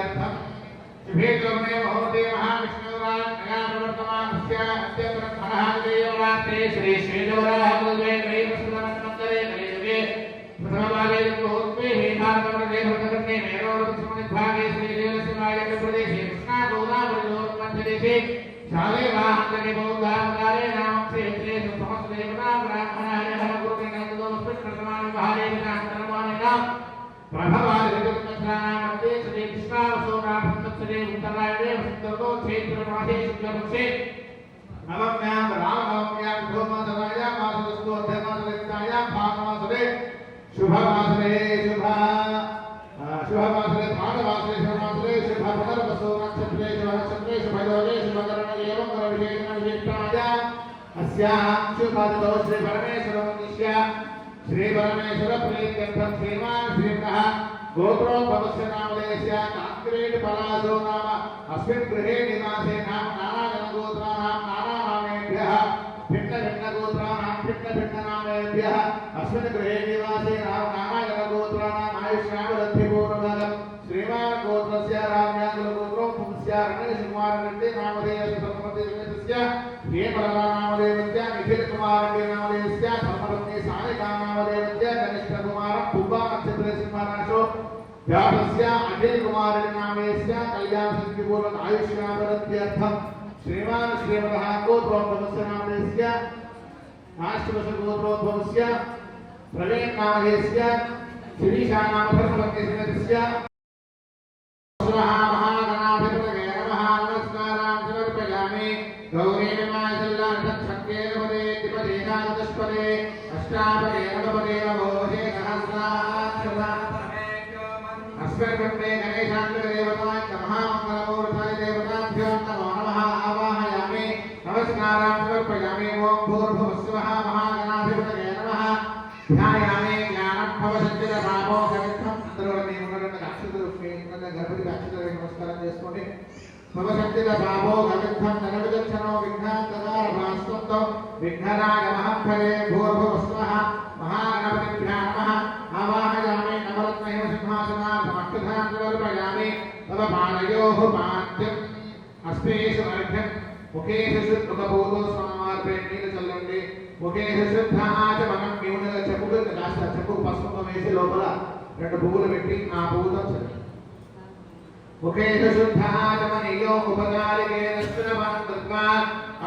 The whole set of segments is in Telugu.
सिद्ध्यर्थम् शुभे कर्मे भगवते महाविष्णुराज्ञाप्रवर्तमानस्य अद्य प्रथमहादेवरात्रे श्री श्रीदेवराहमुद्वे त्रयीप्रसुतमन्वन्तरे कलियुगे प्रथमभागे जन्मोत्मे हेमार्गवर्गे भरतकर्णे मेरोरसमनिभागे श्रीदेवसिंहाय प्रदेशे कृष्णागोदावरियोर्मध्यदेशे शाले वाहनके बौद्धावतारे नाम क्षेत्रे समस्तदेवता ब्राह्मणाय हरगुरुके नन्दोस्मिन् भारे विनाशनमानेन प्रभवादिगतमन्त्राणामते श्री कृष्णावसोनाभक्तत्सरे उत्तरायणे वसन्तर्गो क्षेत्रमासे शुक्लपक्षे नवम्यां रामनवम्यां धूमधरायां मासदस्तोऽध्यमासलिप्तायां भागमासरे शुभमासरे शुभमासरे भागमासरे शुभमासरे शुभभद्रवसो नक्षत्रे शुभनक्षत्रे शुभयोगे शुभकरणे एवं करविशेषणविशिष्टायां अस्यां शुभदितो श्री परमेश्वरमुद्दिश्य श्री परमेश्वर प्रीत्यर्थं श्रीमान् श्रीमः गोत्रोद्भवस्य नामधेयस्य काङ्क्रीट पलासो नाम अस्मिन् गृहे निवासे नाम नानाजनगोत्राणां नानानामेभ्यः भिन्नभिन्नगोत्राणां भिन्नभिन्ननामेभ्यः अस्मिन् गृहे निवासे नाम नानाजनगोत्राणाम् आयुष्यावृद्धिपूर्वकं श्रीमान् गोत्रस्य राम्याकुलगोत्रोद्भवस्य रणेशकुमाररेड्डी नामधेयस्य धर्मपतिस्य हेमलनामधेयस्य निखिलकुमाररेड्डी नामधेयस्य धर्मपत्नी सानिका नामधेयस्य कनिष्ठकुमारः पुब्बा नक्षत्रे सिंहराशो व्यापस्य अजय कुमाररेड्डी नामधेयस्य कल्याणसिद्धिपूर्वक आयुष्यावृद्ध्यर्थं श्रीमान् श्रीमतः गोत्रोद्भवस्य नामधेयस्य नाष्टवशगोत्रोद्भवस्य प्रवीण नामधेयस्य शिरीषा नाम धर्मपत्नी महागणाधिपतये नमः नमस्कारान् समर्पयामि गौरी विमाशल्लाशक्तेरपदे द्विपदे एकादशपदे अष्टापदे नवपदे नवोदे सहस्राक्षरा अस्मद्गणे गणेशान्तदेवताय महामङ्गलमूर्ताय देवताभ्यो नमो नमः आवाहयामि नमस्कारान् समर्पयामि ॐ भूर्भुवस्सुवः महागणाधिपतये नमः ध्यायामि ज्ञानभवशक्तिरभावो गणितं गणपति अक्षर नमस्कार చేసుకోండి భవశక్తిరభావో గణితం నరవిదక్షణో విఘ్నాంతకారభాస్వంతో విఘ్నరాయ మహంఫలే భూర్భువస్వః మహాగణపతిభ్యో నమః ఆవాహయామి నవరత్నైవ సింహాసనార్థమక్షధాంతవర్పయామి తవ పాదయోః పాద్యం అస్మేషు అర్ఘ్యం ముఖేషు శుద్ధముఖపూర్వో స్వామార్పే నీళ్ళు చల్లండి ముఖేషు శుద్ధాచమనం న్యూనగా చెప్పుకు కాస్త చెప్పుకు పసుపు వేసి లోపల రెండు పువ్వులు పెట్టి ఆ పువ్వుతో చల్లండి मुखेषु शुद्धाचमनीयो उपकारिकेन स्थिरवान् कृत्वा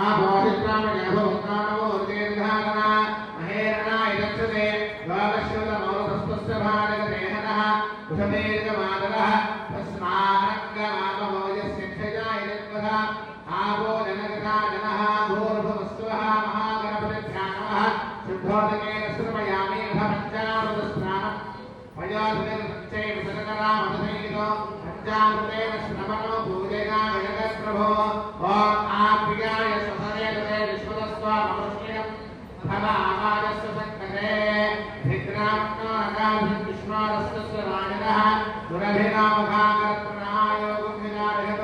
आभोषित्रामयभवन्तानमोर्गेर्धारणा महेरणाय दक्षते द्वादशतमोरस्तस्य भागदेहनः कुशमेर्गमादरः तस्मारङ्गमामभोजस्य क्षयाय यद्वः आपो जनगता जनः भूर्भुवस्वः महागणपतिभ्यो नमः शुद्धोदकेन श्रमयामि अथ पञ्चामृतस्नानं पयोधनिर्चैव सकरामधैतो पंचामृतेन श्रवणो पूजया जगत्प्रभो ओम आप्रियाय ससरेतते विश्वतस्वामरुष्यं भवामाजस्य संकटे भिद्राम्नो अकाभिष्मारस्तस्य राजनः दुरभिरामभागरत्नायोगं विनारहत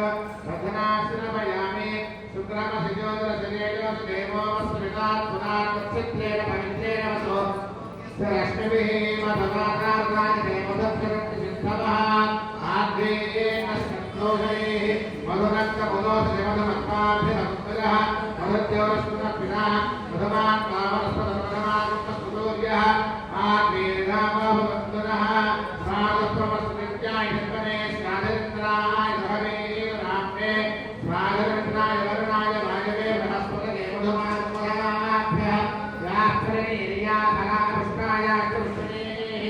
रत्नाश्रमयामि शुक्रमसिजोदरशरीरं देवोमस्मितात् पुनात्मचित्रेण पवित्रेण वसो सरश्मिभिः मधवाकार्याय देवदत्तरन्ति सिद्धवः आद्रेयेन संतोषैः मधुरक्तमुदोषमधमत्पाभिरमुद्रः मधुर्योरस्पुनः मधुमान् कामरस्पदमधमानुपस्तुतोर्यः आद्रेर्धामभवन्तुनः स्वागप्रमस्मृत्याय निर्मणे स्वागरिन्द्राय सहवेः राम्ये स्वागरिन्द्राय वरुणाय वायवे बृहस्पतये मधुमान्महाभ्यः व्याघ्रेर्याधराकृष्णाय कृष्णेः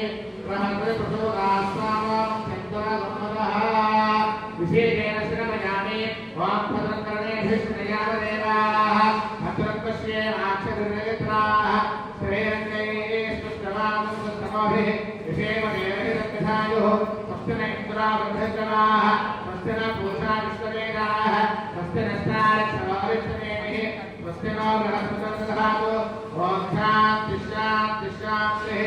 प्रहद्रप्रसोदास्वामं चन्द्रगुणवः विशेषेण श्रमयामि वां भद्रकर्णेभिष्णयावदेवाः भद्रपश्येमाक्षगृहेत्राः श्रेरङ्गैः स्पष्टवामुस्तमभिः विषेमदेवहिरङ्गधायुः स्वस्तिन इन्द्रावृद्धजनाः स्वस्तिन पूषा विश्ववेदाः स्वस्तिन स्तारक्षवाविष्णवेभिः स्वस्तिनो बृहस्पतिर्दधातु ओम शांति शांति शांति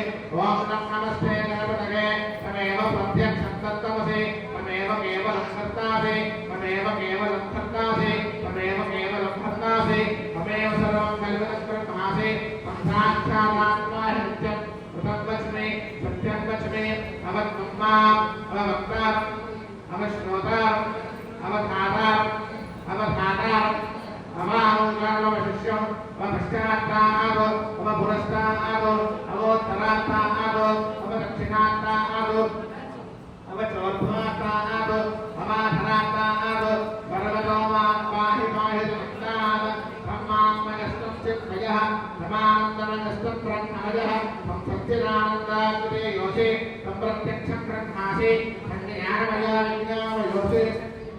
ओम नमस्ते गणपतये तमेव प्रत्यक्षं तत्त्वमसि तमेव केवलं कर्तासि तमेव केवलं कर्तासि तमेव केवलं भर्तासि तमेव सर्वं कल्पितं ब्रह्मासि साक्षादात्मा नित्यं कृतं वच्मि सत्यं वच्मि अवक्तं माम् अवक्तारम् अवश्रोतारम् अवधातारम् अवधातारम् अवानुगानवशिष्यम् अवपश्चात्तात् अवपुरस्तात् अवोत्तरात्तात् अवदक्षिणात्तात् अवचोर्ध्वात्तात् अवाधरात्तात् पर्वतो मां पाहि पाहि दुष्टात् ब्रह्माण्डयस्तं चित्मयः ब्रह्माण्डयस्तं ब्रह्मणयः तं सच्चिदानन्दाग्रे योषे तं प्रत्यक्षं ब्रह्मासि ज्ञानमया विज्ञानयोषे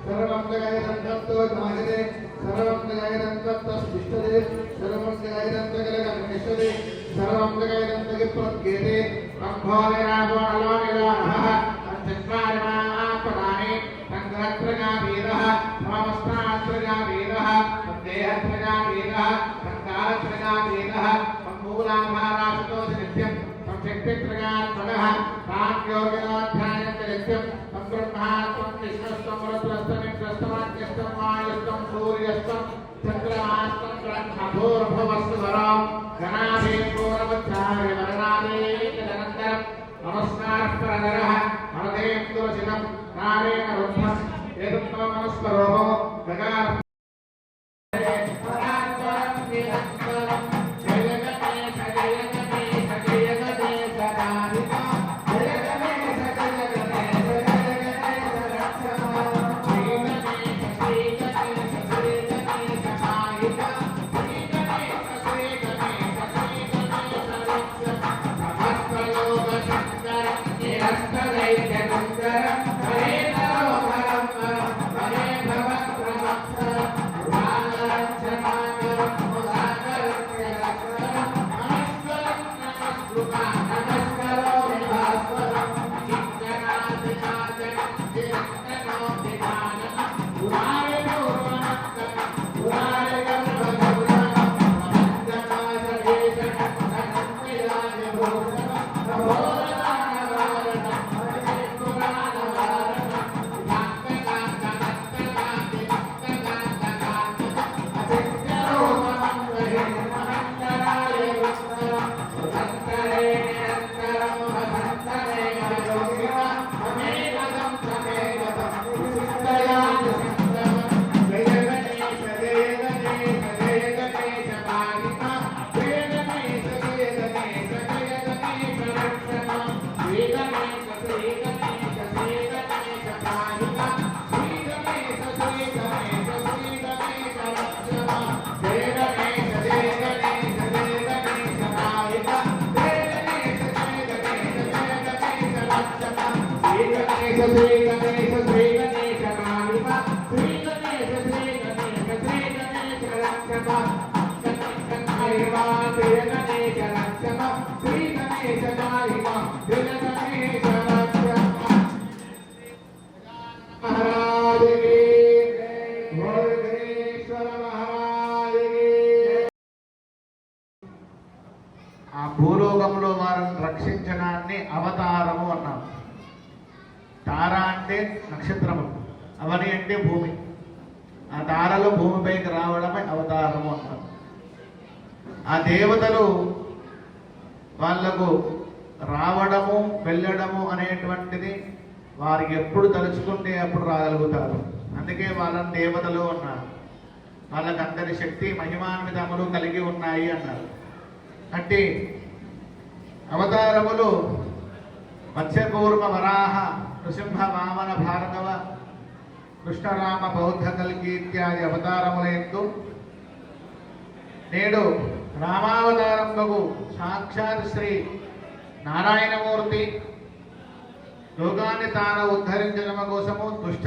सर्वं जगदन्ततो जायते सर्वं जगदन्तस्तस्तिष्ठते सर्वं जगदन्तकलकनिष्ठते सर्वं जगदन्तकिप्रत्येते ब्रह्मोनिराजोऽलोनिराहः पञ्चत्वारिमापदानि तङ्गत्रगावीरः सममस्तात्रगावीरः तद्देहत्रगावीरः तङ्गात्रगावीरः तन्मूलाधाराशतोष नित्यं तं शक्तित्रगात्मनः तां योगिनोऽध्यायन्त नित्यं तं ब्रह्मात्मं विष्णुस्तं रुद्रस्तमिन्द्रस्तमाद्यस्तं वायुस्तं सूर्यस्तं चन्द्रमास्तं ब्रह्मभूर्भुवस्सुवरं गणाधीपूर्वमुच्चार्य वरणादेकदनन्तरं नमस्कारः परनरः हरदेन्दुरचितं नारेण रुद्धम् एतत्तो मनस्परोहो गगार ఆ భూలోకంలో వారిని రక్షించడాన్ని అవతారము అన్నాం. తార అంటే నక్షత్రము, అవని అంటే భూమి. ఆ తారలు భూమిపైకి రావడమే అవతారము అన్నాం. ఆ దేవతలు వాళ్లకు రావడము వెళ్ళడము అనేటువంటిది వారికి ఎప్పుడు తలుచుకుంటే అప్పుడు రాగలుగుతారు. అందుకే వాళ్ళని దేవతలు అన్నారు. వాళ్ళకి అందరి శక్తి మహిమాన్వితములు కలిగి ఉన్నాయి అన్నారు. అంటే అవతారములు మత్స్యకూర్మ వరాహ నృసింహ వామన భార్గవ కృష్ణరామ బౌద్ధ కల్కి ఇత్యాది అవతారములందు నేడు రామావతారములకు సాక్షాత్ శ్రీ నారాయణమూర్తి లోకాన్ని తాను ఉద్ధరించడం కోసము దుష్ట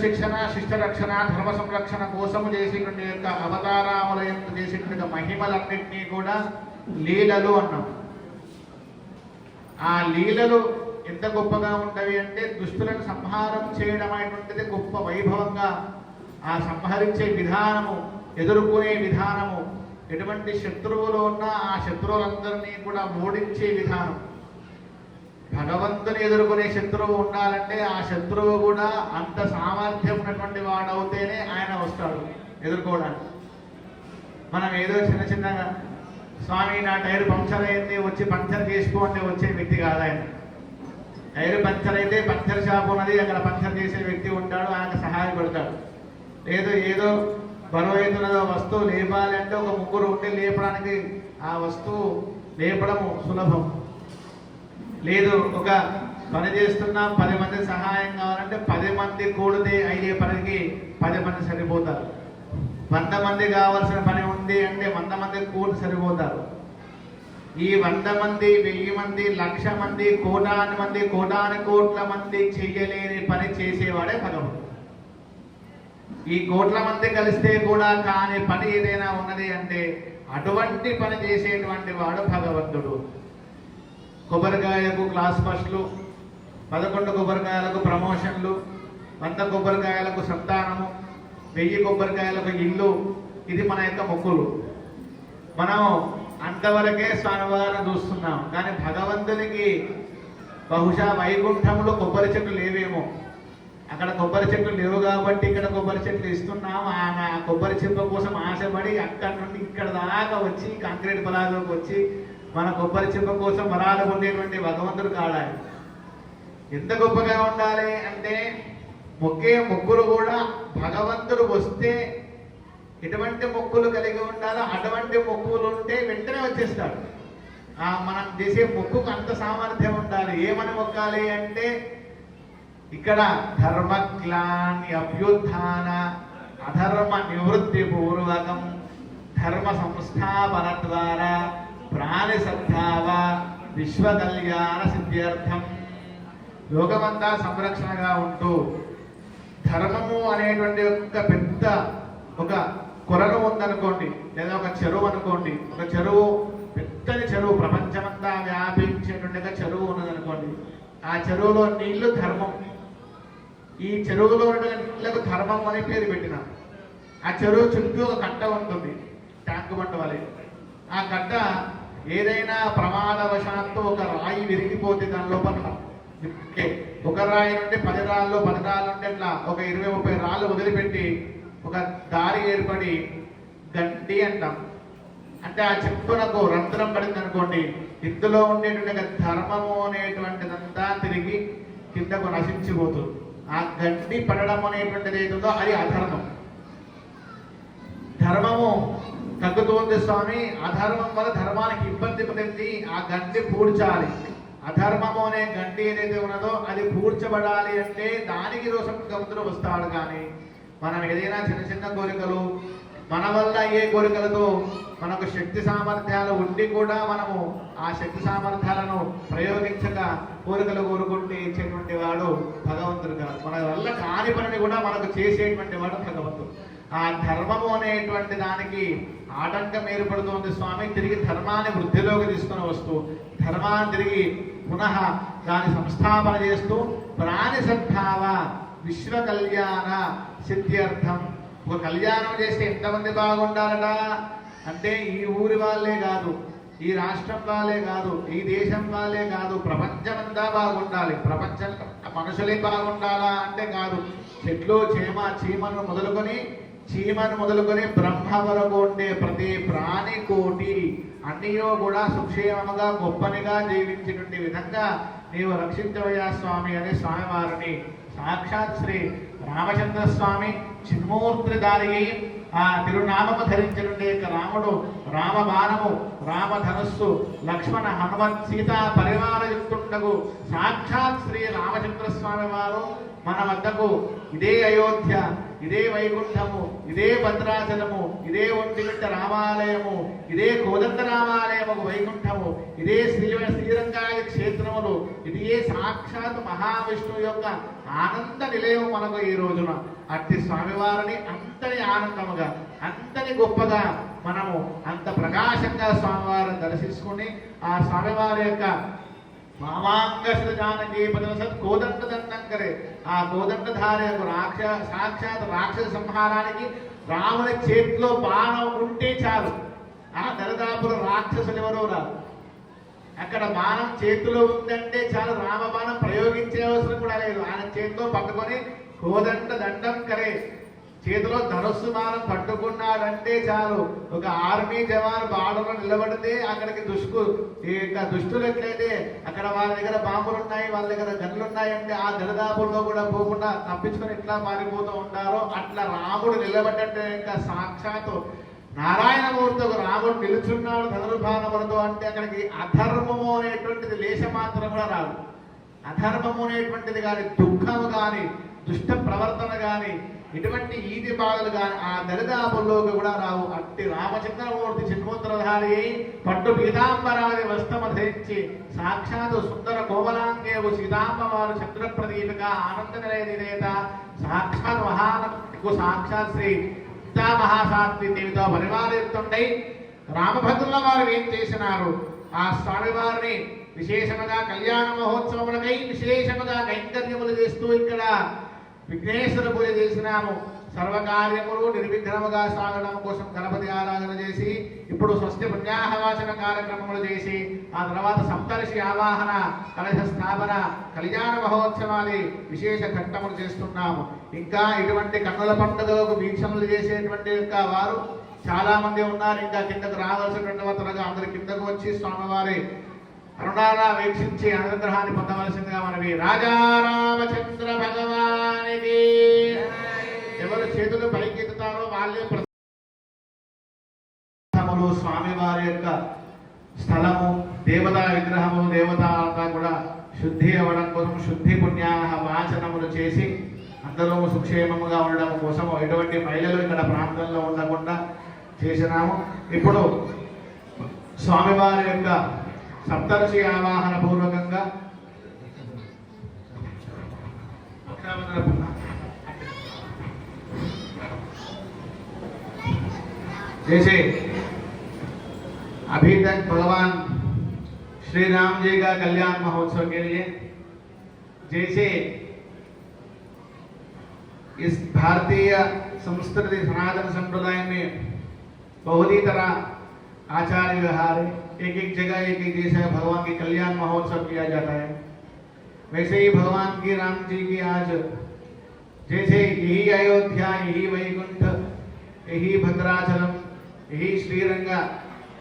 శిక్షణ శిష్ట రక్షణ ధర్మ సంరక్షణ కోసము చేసినటువంటి యొక్క అవతారముల యొక్క చేసినటువంటి మహిమలన్నింటినీ కూడా లీలలు అన్నాం. ఆ లీలలు ఎంత గొప్పగా ఉంటవి అంటే దుష్టులను సంహారం చేయడం అనేటువంటిది గొప్ప వైభవంగా, ఆ సంహరించే విధానము, ఎదుర్కొనే విధానము, ఎటువంటి శత్రువులు ఉన్నా ఆ శత్రువులందరినీ కూడా ఓడించే విధానం. భగవంతుని ఎదుర్కొనే శత్రువు ఉండాలంటే ఆ శత్రువు కూడా అంత సామర్థ్యం ఉన్నటువంటి వాడవుతేనే ఆయన వస్తాడు ఎదుర్కోవడానికి. మనం ఏదో చిన్న చిన్నగా స్వామి నా టైర్ పంక్చర్ అయింది వచ్చి పంక్చర్ చేసుకోండి వచ్చే వ్యక్తి కాదు ఆయన. టైర్ పంచర్ అయితే పంచర్ షాప్ ఉన్నది, అక్కడ పంచర్ చేసే వ్యక్తి ఉంటాడు, ఆయనకు సహాయపడతాడు. లేదు ఏదో బరువు అవుతున్నదో వస్తువు లేపాలి అంటే ఒక ముగ్గురు ఉండి లేపడానికి ఆ వస్తువు లేపడము సులభం. లేదు ఒక పని చేస్తున్నా 10 మంది సహాయం కావాలంటే 10 మంది కూడితే అయ్యే పనికి 10 మంది సరిపోతారు. 100 మంది కావాల్సిన పని ఉంది అంటే 100 మంది కూడి సరిపోతారు. ఈ 100 మంది, 1000 మంది, 1,00,000 మంది, కోటాను మంది, కోటాను కోట్ల మంది చెయ్యలేని పని చేసేవాడే భగవంతుడు. ఈ కోట్ల మంది కలిస్తే కూడా కాని పని ఏదైనా ఉన్నది అంటే అటువంటి పని చేసేటువంటి వాడు భగవంతుడు. కొబ్బరికాయకు క్లాస్ ఫస్ట్లు, 11 కొబ్బరికాయలకు ప్రమోషన్లు, 100 కొబ్బరికాయలకు సంతానము, 1000 కొబ్బరికాయలకు ఇల్లు, ఇది మన యొక్క మొక్కులు. మనం అంతవరకే స్వామివారిని చూస్తున్నాం. కానీ భగవంతునికి బహుశా వైకుంఠంలో కొబ్బరి చెట్లు లేవేమో, అక్కడ కొబ్బరి చెట్లు లేవు కాబట్టి ఇక్కడ కొబ్బరి చెట్లు ఇస్తున్నాం. ఆ కొబ్బరి చెట్ల కోసం ఆశపడి అక్కడి నుండి ఇక్కడ దాకా వచ్చి కాంక్రీట్ బలాలకు వచ్చి మన కొబ్బరి చెట్ల కోసం వరాలు ఉండేటువంటి భగవంతుడు కాడాలి. ఎంత గొప్పగా ఉండాలి అంటే మొక్కే మొక్కులు కూడా భగవంతుడు వస్తే ఎటువంటి మొక్కులు కలిగి ఉండాలో అటువంటి మొక్కులు ఉంటే వెంటనే వచ్చేస్తాడు. మనం చేసే మొక్కుకు అంత సామర్థ్యం ఉండాలి. ఏమని మొక్కాలి అంటే ఇక్కడ ధర్మగ్లాని అభ్యుత్థాన అధర్మ నివృత్తి పూర్వకం ధర్మ సంస్థాపన ద్వారా ప్రాణి సద్భావ విశ్వ కళ్యాణ సిద్ధ్యర్థం. లోకమంతా సంరక్షణగా ఉంటూ ధర్మము అనేటువంటి ఒక పెద్ద ఒక కొలను ఉందనుకోండి, లేదా ఒక చెరువు అనుకోండి, ఒక చెరువు పెద్దది చెరువు ప్రపంచమంతా వ్యాపించేటువంటి చెరువు ఉన్నదనుకోండి. ఆ చెరువులో నీళ్లు ధర్మం. ఈ చెరువులో నీళ్లకు ధర్మం అనే పేరు పెట్టిన. ఆ చెరువు చుట్టూ ఒక కట్ట ఉంటుంది, ట్యాంకు బండ వలె. ఆ కట్ట ఏదైనా ప్రమాదవశాత్తు ఒక రాయి విరిగిపోతే దాని లోపల ఒక రాయి నుండి 10 రాళ్ళు, 10 రాళ్ళు నుండి అట్లా ఒక 20-30 రాళ్ళు వదిలిపెట్టి ఒక దారి ఏర్పడి గంటి అంటాం. అంటే ఆ చెప్పునకు రంధ్రం పడింది అనుకోండి, ఇందులో ఉండేటువంటి ధర్మము అనేటువంటిదంతా తిరిగి కిందకు నశించిపోతుంది. ఆ గంటి పడడం అనేటువంటిది ఏదో అది అధర్మం. ధర్మము తగ్గుతుంది స్వామి, అధర్మం వల్ల ధర్మానికి ఇబ్బంది పడింది, ఆ గంటి పూడ్చాలి. అధర్మము అనే గంటి ఏదైతే ఉన్నదో అది పూడ్చబడాలి అంటే దానికి దోషం గమతులు వస్తాడు. కానీ మనం ఏదైనా చిన్న చిన్న కోరికలు, మన వల్ల ఏ కోరికలతో మనకు శక్తి సామర్థ్యాలు ఉండి కూడా మనము ఆ శక్తి సామర్థ్యాలను ప్రయోగించక కోరికలు కోరుకుంటూ ఇచ్చేటువంటి వాడు భగవంతుడు కాదు. మన వల్ల కాని పనిని కూడా మనకు చేసేటువంటి వాడు భగవంతుడు. ఆ ధర్మము అనేటువంటి దానికి ఆటంకం ఏర్పడుతుంది స్వామి. తిరిగి ధర్మాన్ని వృద్ధిలోకి తీసుకుని వస్తూ ధర్మాన్ని తిరిగి పునః దాని సంస్థాపన చేస్తూ ప్రాణి సద్భావ విశ్వ కళ్యాణ సిద్ధ్యర్థం. ఒక కళ్యాణం చేస్తే ఎంతమంది బాగుండాలట అంటే ఈ ఊరి వాళ్ళే కాదు, ఈ రాష్ట్రం వాళ్ళే కాదు, ఈ దేశం వాళ్ళే కాదు, ప్రపంచమంతా బాగుండాలి. ప్రపంచం మనుషులే బాగుండాలా అంటే కాదు, చెట్లు చీమను మొదలుకొని బ్రహ్మ వరకు ఉండే ప్రతి ప్రాణి కోటి అన్నియో కూడా సుక్షేమముగా గొప్పనిగా జీవించినటువంటి విధంగా నీవు రక్షించవయ్యా స్వామి అని స్వామివారిని సాక్షాత్ శ్రీ రామచంద్ర స్వామి చిన్మూర్తిదారి ఆ తిరునామము ధరించినటువంటి రాముడు, రామబాణము, రామధనస్సు, లక్ష్మణ హనుమత్ సీతా పరివారయుక్తుండగు సాక్షాత్ శ్రీ రామచంద్ర స్వామి వారు మన వద్దకు ఇదే అయోధ్య, ఇదే వైకుంఠము, ఇదే భద్రాచలము, ఇదే ఒంటిమిట్ట రామాలయము, ఇదే కోదండ రామాలయము వైకుంఠము, ఇదే శ్రీరంగాయ క్షేత్రములు, ఇదే సాక్షాత్ మహావిష్ణువు యొక్క ఆనంద నిలయం మనకు ఈ రోజున. అట్టి స్వామివారిని అంతని ఆనందముగా, అంతని గొప్పగా మనము అంత ప్రకాశంగా స్వామివారిని దర్శించుకుని ఆ స్వామివారి యొక్క కోదండ దండం కరే ఆ కోదండధారి సాక్షాత్ రాక్షస సంహారానికి రాముని చేతిలో బాణం ఉంటే చాలు. ఆ దరిదాపులు రాక్షసులు ఎవరో రాదు. అక్కడ బాణం చేతిలో ఉందంటే చాలు, రామ బాణం ప్రయోగించే అవసరం కూడా లేదు. ఆయన చేతిలో పట్టుకొని కోదండ దండం కరే చేతిలో ధనుస్సు బాణం పట్టుకున్నాడంటే చాలు, ఒక ఆర్మీ జవాన్ బార్డర్లో నిలబడితే అక్కడికి దుష్టులు ఎట్లయితే అక్కడ వాళ్ళ దగ్గర బాంబులు ఉన్నాయి, వాళ్ళ దగ్గర గన్లు ఉన్నాయంటే ఆ దరిదాపుల్లో కూడా పోకుండా తప్పించుకొని ఎట్లా మారిపోతూ ఉంటారో అట్లా రాముడు నిలబడ్డంటే ఇంకా సాక్షాత్తు నారాయణమూర్తి ఒక రాముడు నిలుచున్నాడు ధనుర్బాణములతో అంటే అక్కడికి అధర్మము అనేటువంటిది లేశ మాత్రం కూడా రాదు. అధర్మము అనేటువంటిది కానీ, దుఃఖము కానీ, దుష్ట ప్రవర్తన కానీ, ఇటువంటి ఈది బాధలు కానీ ఆ దరిదాపుల్లోకి కూడా రావు. అట్టి రామచంద్రమూర్తి చిన్మూత్రధారి పట్టు పీతాంబరాది వస్త్రము ధరించి సాక్షాత్ సుందర కోమలాంగేవు సీతాంబవారు చంద్ర ప్రదీపిక ఆనంద నిలయత సాక్షాత్ మహానకు సాక్షాత్ శ్రీ మహాసాత్రి దేవితో పరివారిస్తుండై రామభద్రుల వారు ఏం చేసినారు, ఆ స్వామివారిని విశేషముగా కళ్యాణ మహోత్సవములకై విశేషముగా కైంకర్యములు చేస్తూ ఇక్కడ విఘ్నేశ్వర పూజ చేసినాము. సర్వకార్యములు నిర్విఘ్నముగా సాగడం కోసం గణపతి ఆరాధన చేసి ఇప్పుడు స్వస్తి పుణ్యాహవాచన కార్యక్రమములు చేసి ఆ తర్వాత సప్తర్షి ఆవాహన, కలశ స్థాపన, కళ్యాణ మహోత్సవాన్ని విశేష ఘట్టములు చేస్తున్నాము. ఇంకా ఇటువంటి కన్నుల పండుగలకు వీక్షణలు చేసేటువంటి వారు చాలా మంది ఉన్నారు. ఇంకా కిందకు రావాల్సినటువంటి త్వరగా అందరి కిందకు వచ్చి స్వామివారి కరుణారా వీక్షించి అనుగ్రహాన్ని పొందవలసిందిగా మనవి. రాజా రామచంద్ర భగవానికి ఎవరు చేతులు పైకెత్తుతారో వాళ్ళే స్వామి వారి యొక్క స్థలము, దేవతా విగ్రహము, దేవత అంతా కూడా శుద్ధి అవ్వడం కోసం శుద్ధి పుణ్యాహ వాచనములు చేసి అందరూ సుక్షేమముగా ఉండడం కోసం ఎటువంటి మహిళలు ఇక్కడ ప్రాంతంలో ఉండకుండా చేసినాము. ఇప్పుడు స్వామివారి యొక్క సప్తర్షి ఆవాహన పూర్వకంగా जैसे अभी तक भगवान श्री राम जी का कल्याण महोत्सव के लिए जैसे इस भारतीय संस्कृति सनातन संप्रदाय में बहुत ही तरह आचार्य व्यवहार है, एक एक जगह एक एक जैसा भगवान के कल्याण महोत्सव किया जाता है। वैसे ही भगवान की राम जी की आज जैसे यही अयोध्या, यही वैकुंठ, यही भद्राचलम, यही श्रीरंग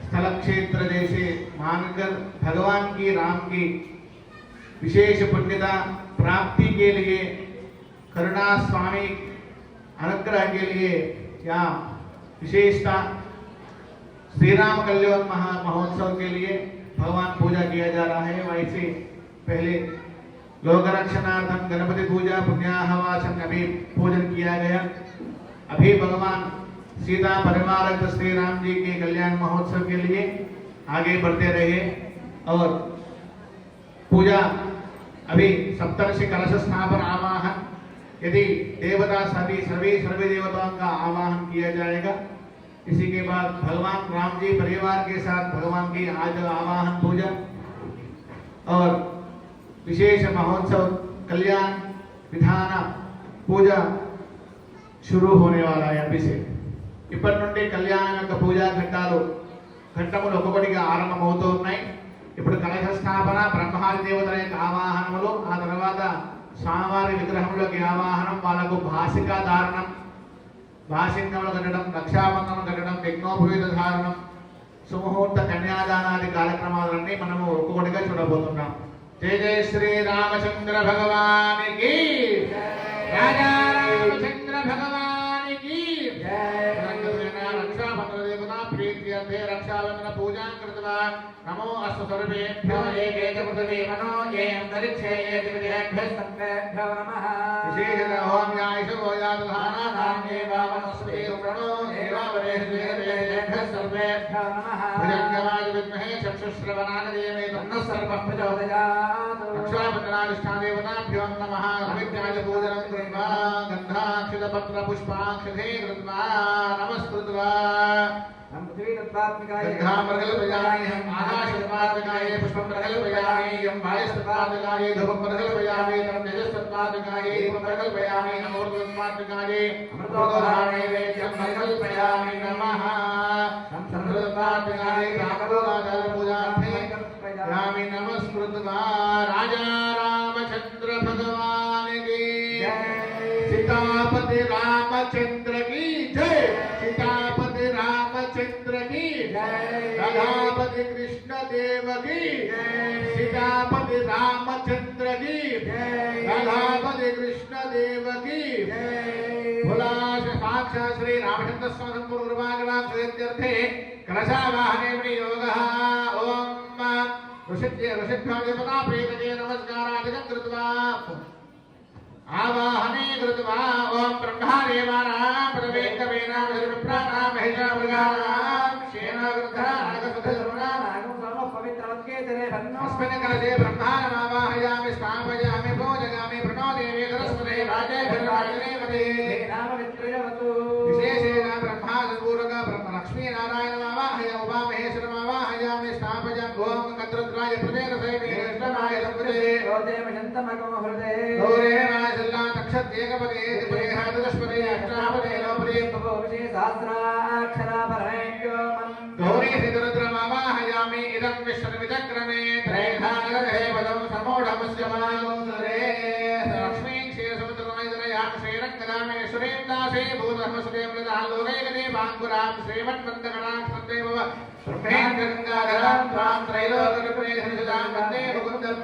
स्थल क्षेत्र जैसे मानकर भगवान की राम की विशेष पुण्यता प्राप्ति के लिए करुणा स्वामी अनुग्रह के लिए यहाँ विशेषता श्री राम कल्याण महोत्सव के लिए भगवान पूजा किया जा रहा है। वैसे पहले लोक रक्षणार्थम गणपति पूजा पुण्याहवाचन अभी पूजन किया गया। अभी भगवान सीता परिवार श्री राम जी के कल्याण महोत्सव के लिए आगे बढ़ते रहे और पूजा अभी सप्तर्षि कलश स्थापन आवाहन, यदि देवता सभी देवताओं का आवाहन किया जाएगा। इसी के बाद भगवान राम जी परिवार के साथ भगवान की आज आवाहन पूजा और विशेष महोत्सव कल्याण विधान पूजा शुरू होने वाला है। अभी से ఇప్పటి నుండి కళ్యాణం యొక్క పూజా ఘట్టములు ఒక్కొక్కటిగా ఆరంభమవుతూ ఉన్నాయి. ఇప్పుడు కలశ స్థాపన, బ్రహ్మాది దేవతల యొక్క ఆవాహనములు, ఆ తర్వాత స్వామివారి విగ్రహంలోకి ఆవాహనం, వాళ్ళకు భాసికా ధారణం, భాషింగములు కట్టడం, రక్షాబంధనం కట్టడం, యజ్ఞోపవీత ధారణం, సుముహూర్త కన్యాదానాది కార్యక్రమాలన్నీ మనము ఒక్కొక్కటిగా చూడబోతున్నాం. జయ జయ శ్రీ రామచంద్ర భగవానికి, రాజా రామచంద్ర భగవానికి रक्षाबंधन देवता प्रीत्यर्थे रक्षाबंधन पूजा कृत्वा नमो अस्तु सर्वेभ्यो एके च पृथिवी मनो ये अंतरिक्षे ये दिव्येभ्यः सर्वेभ्यो नमः। विशेषतः ओम यायश गोयादधाना नाम्ये वावनस्पति प्रणो देवावरेभ्यः सर्वेभ्यो नमः। भुजंगमाय विद्महे चक्षुश्रवणाय धीमहि तन्नः सर्वः प्रचोदयात्। रक्षाबंधनाधिष्ठान देवताभ्यो नमः। अविद्याय पूजनं कृत्वा गन्धाक्षतपत्र पुष्पाक्षते कृत्वा नमस्कृत्वा गन्धामृगल्पयामि आकाशत्वात्मकाय पुष्पं प्रगल्पयामि यं वायुस्तत्वात्मकाय धूपं प्रगल्पयामि तं तेजस्तत्वात्मकाय दीपं प्रगल्पयामि अमृतत्वात्मकाय अमृतोधारणे वेद्यं प्रगल्पयामि नमः। संस्कृतत्वात्मकाय कामरोगाचार पूजार्थे यामि नमस्कृत्वा राजा रामचंद्र भगवान की सीतापति रामचंद्र की जय सीतापति रामचंद्र की जय राधापति कृष्ण देव की जय सीतापति रामचंद्र की जय राधापति कृष्ण देव की जय बोला साक्षात् श्री रामचंद्र स्वामी पूर्वभागवाक्यर्थे कलशावाहने विनियोगः ओम ऋषिभ्यो प्रेतये नमस्कारादिकं कृत्वा आवाहने कृत्वा ओम ब्रह्मादेवानां प्रवेकवेनां विप्राणां महिषामृगाणां शेनावृद्धानागसुधर्मणां पवित्रवत्केतरे अस्मिन् कलशे ब्रह्माणमावाहयामि स्थापयामि पूजयामि प्रणो देवी सरस्वती राजे भद्राजने विशेषेण ब्रह्मादिपूर्वक ब्रह्मलक्ष्मी नारायणमावाहय उमामहेश्वरमावाहयामि स्थापयामि ओम कद्रुद्राय प्रदेशसेवे कृष्णनाय संप्रदे रोदेमशन्तमगो हृदे गौरेणाय नक्षत्रेकपदे दिपदेहादशपदे अष्टापदे नवपदे भवोषे सहस्राक्षरापरमेभ्यो गौरी सिद्धरुद्रमावाहयामि इदं विश्वविचक्रमे त्रैधानगरे पदं समूढमस्य मागोदरे लक्ष्मीं क्षीरसमुद्रमयदनयां श्रीरङ्गदामेश्वरीं दासे भूतहमसुदें मृदाः लोकैकदे बाङ्कुरां श्रीमन्मन्दगणां सन्देव ब्रह्मेन्द्रगङ्गाधरां त्वां त्रैलोक्यप्रियधनुषदां वन्दे मुकुन्दं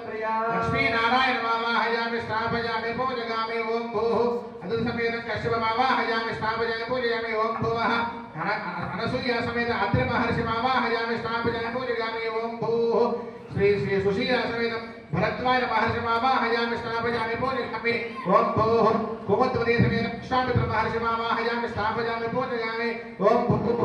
लक्ष्मीनारायणमावाहयामि स्थापयामि पूजयामि ओं भूः अदुसमेतं कश्यपमावाहयामि स्थापयामि पूजयामि ओं भुवः अनसूया समेत अत्रिमहर्षिमावाहयामि स्थापयामि पूजयामि ओं भूः श्री सुशीला समेतं भरद्वाज महर्षिमावाहयामि स्थापयामि पूजयामि ओं भूः कुमुद्वती समेतं विश्वामित्रमहर्षिमावाहयामि स्थापयामि पूजयामि ओं भूः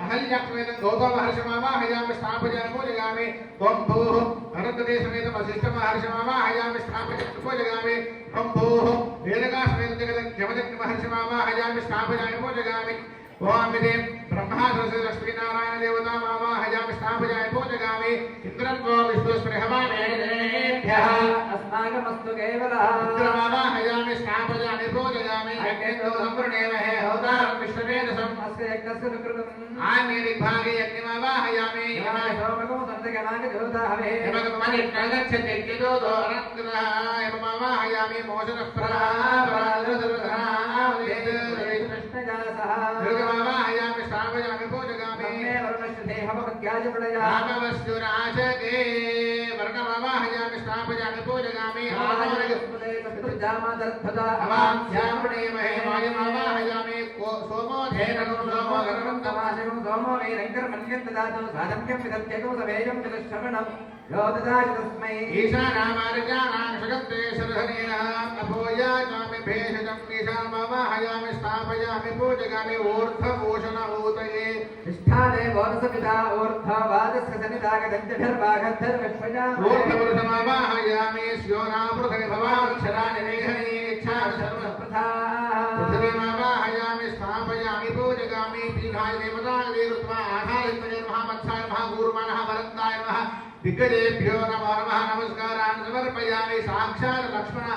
अहल्या समेतं गौतममहर्षिमावाहयामि स्थापयामि पूजयामि ओं भूः अरुन्धती समेतं वसिष्ठमहर्षिमावाहयामि स्थापयामि पूजयामि ओं भूः वेदका समेतं जमदग्निमहर्षिमावाहयामि स्थापयामि पूजयामि ओम विदेव ब्रह्मा सरस्वती लक्ष्मी नारायण देवता मावाहयामि स्थापयामि पूजयामि इंद्रं वो विश्वस्पृहवानेभ्यः अस्माकमस्तु केवलः इंद्रमावाहयामि स्थापयामि पूजयामि यज्ञो संवृणेमहे होतारं विश्ववेदसम् अस्य यज्ञस्य सुकृतम् आन्यदिग्भागे यज्ञमावाहयामि सोमको सन्तगमागजोता हवे यमगमनिर्गच्छति यज्ञदो अनन्तरः यममावाहयामि मोचनः कृष्णजासः स्थापयामि पूजयामि रामवस्तुराजके वर्णमावाहयामि स्थापयामि पूजयामि अवांस्यामणेमहे वायुमावाहयामि सोमो धेननो सोमो गरुडन्तमाशयो सोमो वेरङ्कर्मण्यन्तदातो साधम्यं विदत्यको सवेयं विदश्रवणं यो ददाति तस्मै ईशानामार्जानां शगन्ते शरधनीनाम् अभोयाचामि भेषजं ईशानमावाहयामि स्थापयामि पूजयामि ऊर्ध्वभूषणभूतये निष्ठादे बोधसपिता ऊर्ध्ववादस्य सनितागदञ्जभिर्वागद्धर्विष्वजा ऊर्ध्वपुरुषमावाहयामि स्योनापृथगे भवाक्षराणि लेखनी इच्छा सर्वप्रथा पृथिवीमावाहयामि स्थापयामि पूजयामि दीर्घाय देवताग्रे कृत्वा आधारित्वजे महामत्साय महागुरुमानः वरन्दाय नमः दिग्गजेभ्यो नमो नमः नमस्कारान् समर्पयामि साक्षात् लक्ष्मण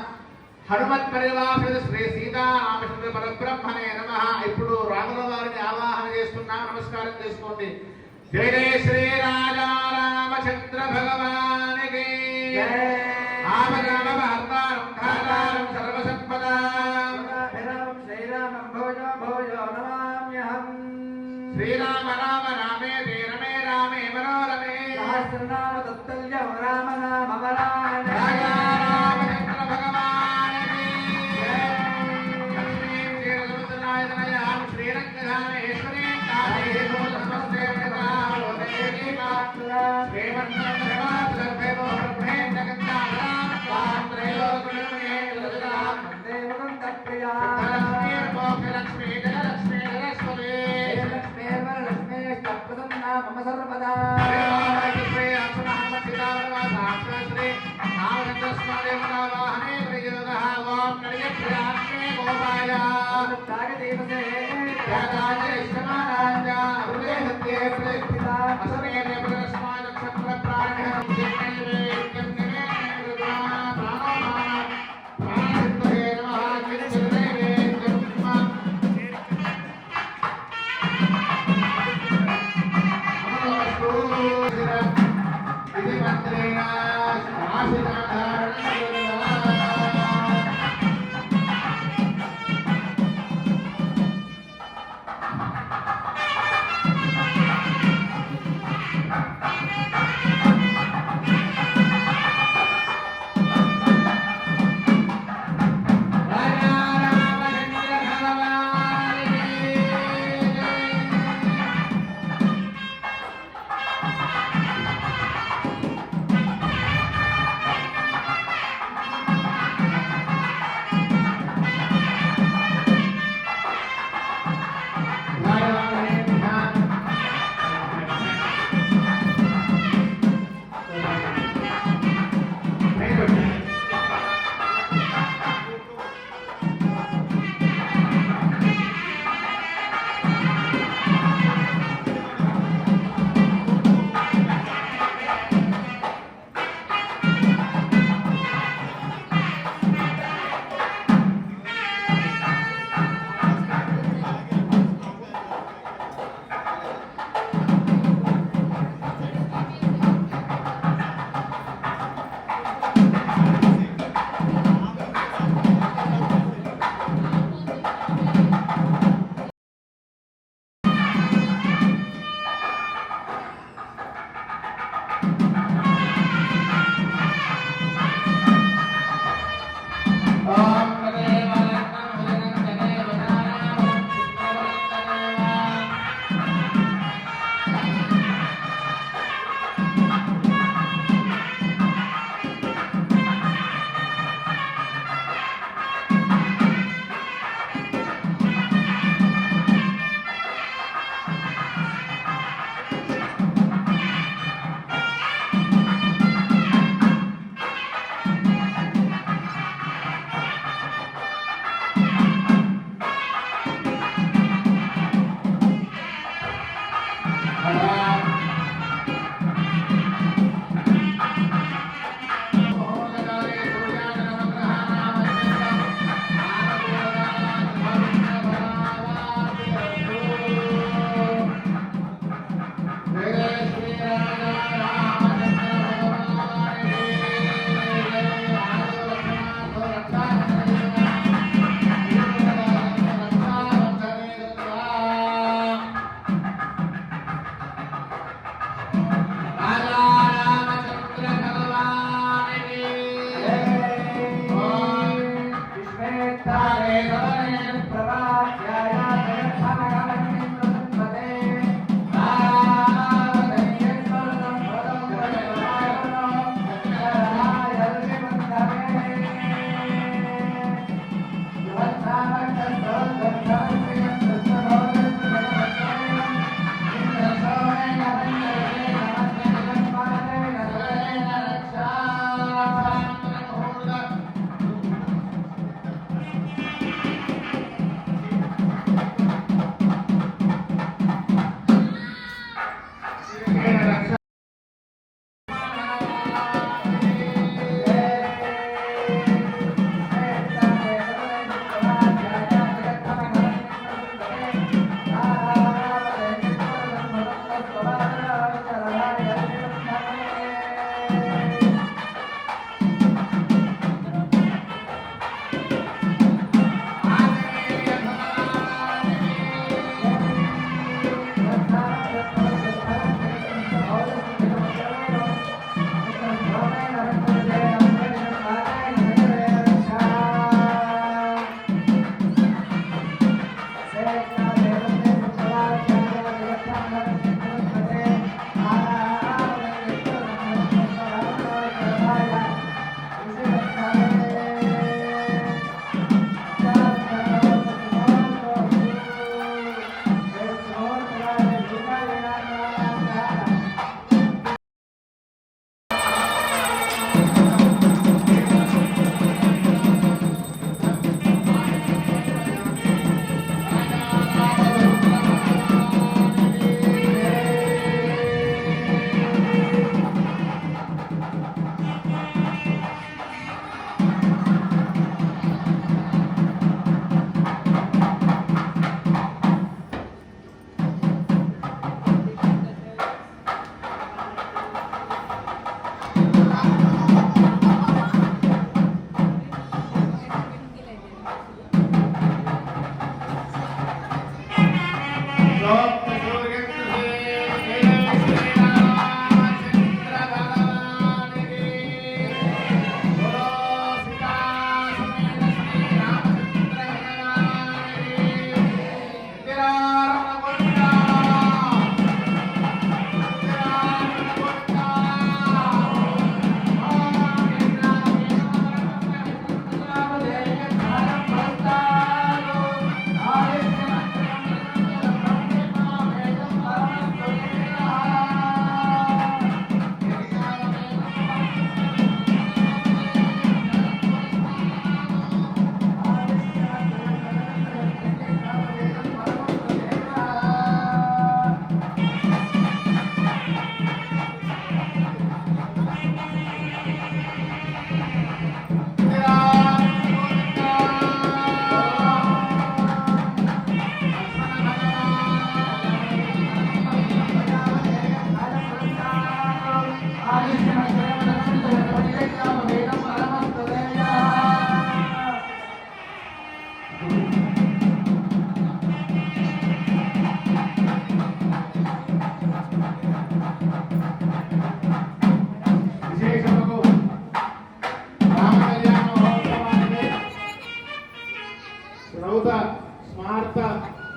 హనుమత్ పరివార శ్రీ సీతారామచంద్ర పరబ్రహ్మణే నమః. ఇప్పుడు రాముల వారిని ఆవాహన చేస్తున్నాం, నమస్కారం చేసుకోండి. జయ జయ శ్రీ రాజా రామచంద్ర భగవానికి ఆపదామ హర్తారం ధాతారం సర్వసంపదాం శ్రీరామం భోజో భోజో నమామ్యహం. శ్రీరామ రామ రామే రమే రామే మనోరమే సహస్రనామ తత్తల్యం రామ నామ వరాణే రాజా రామచంద్ర భగవాన్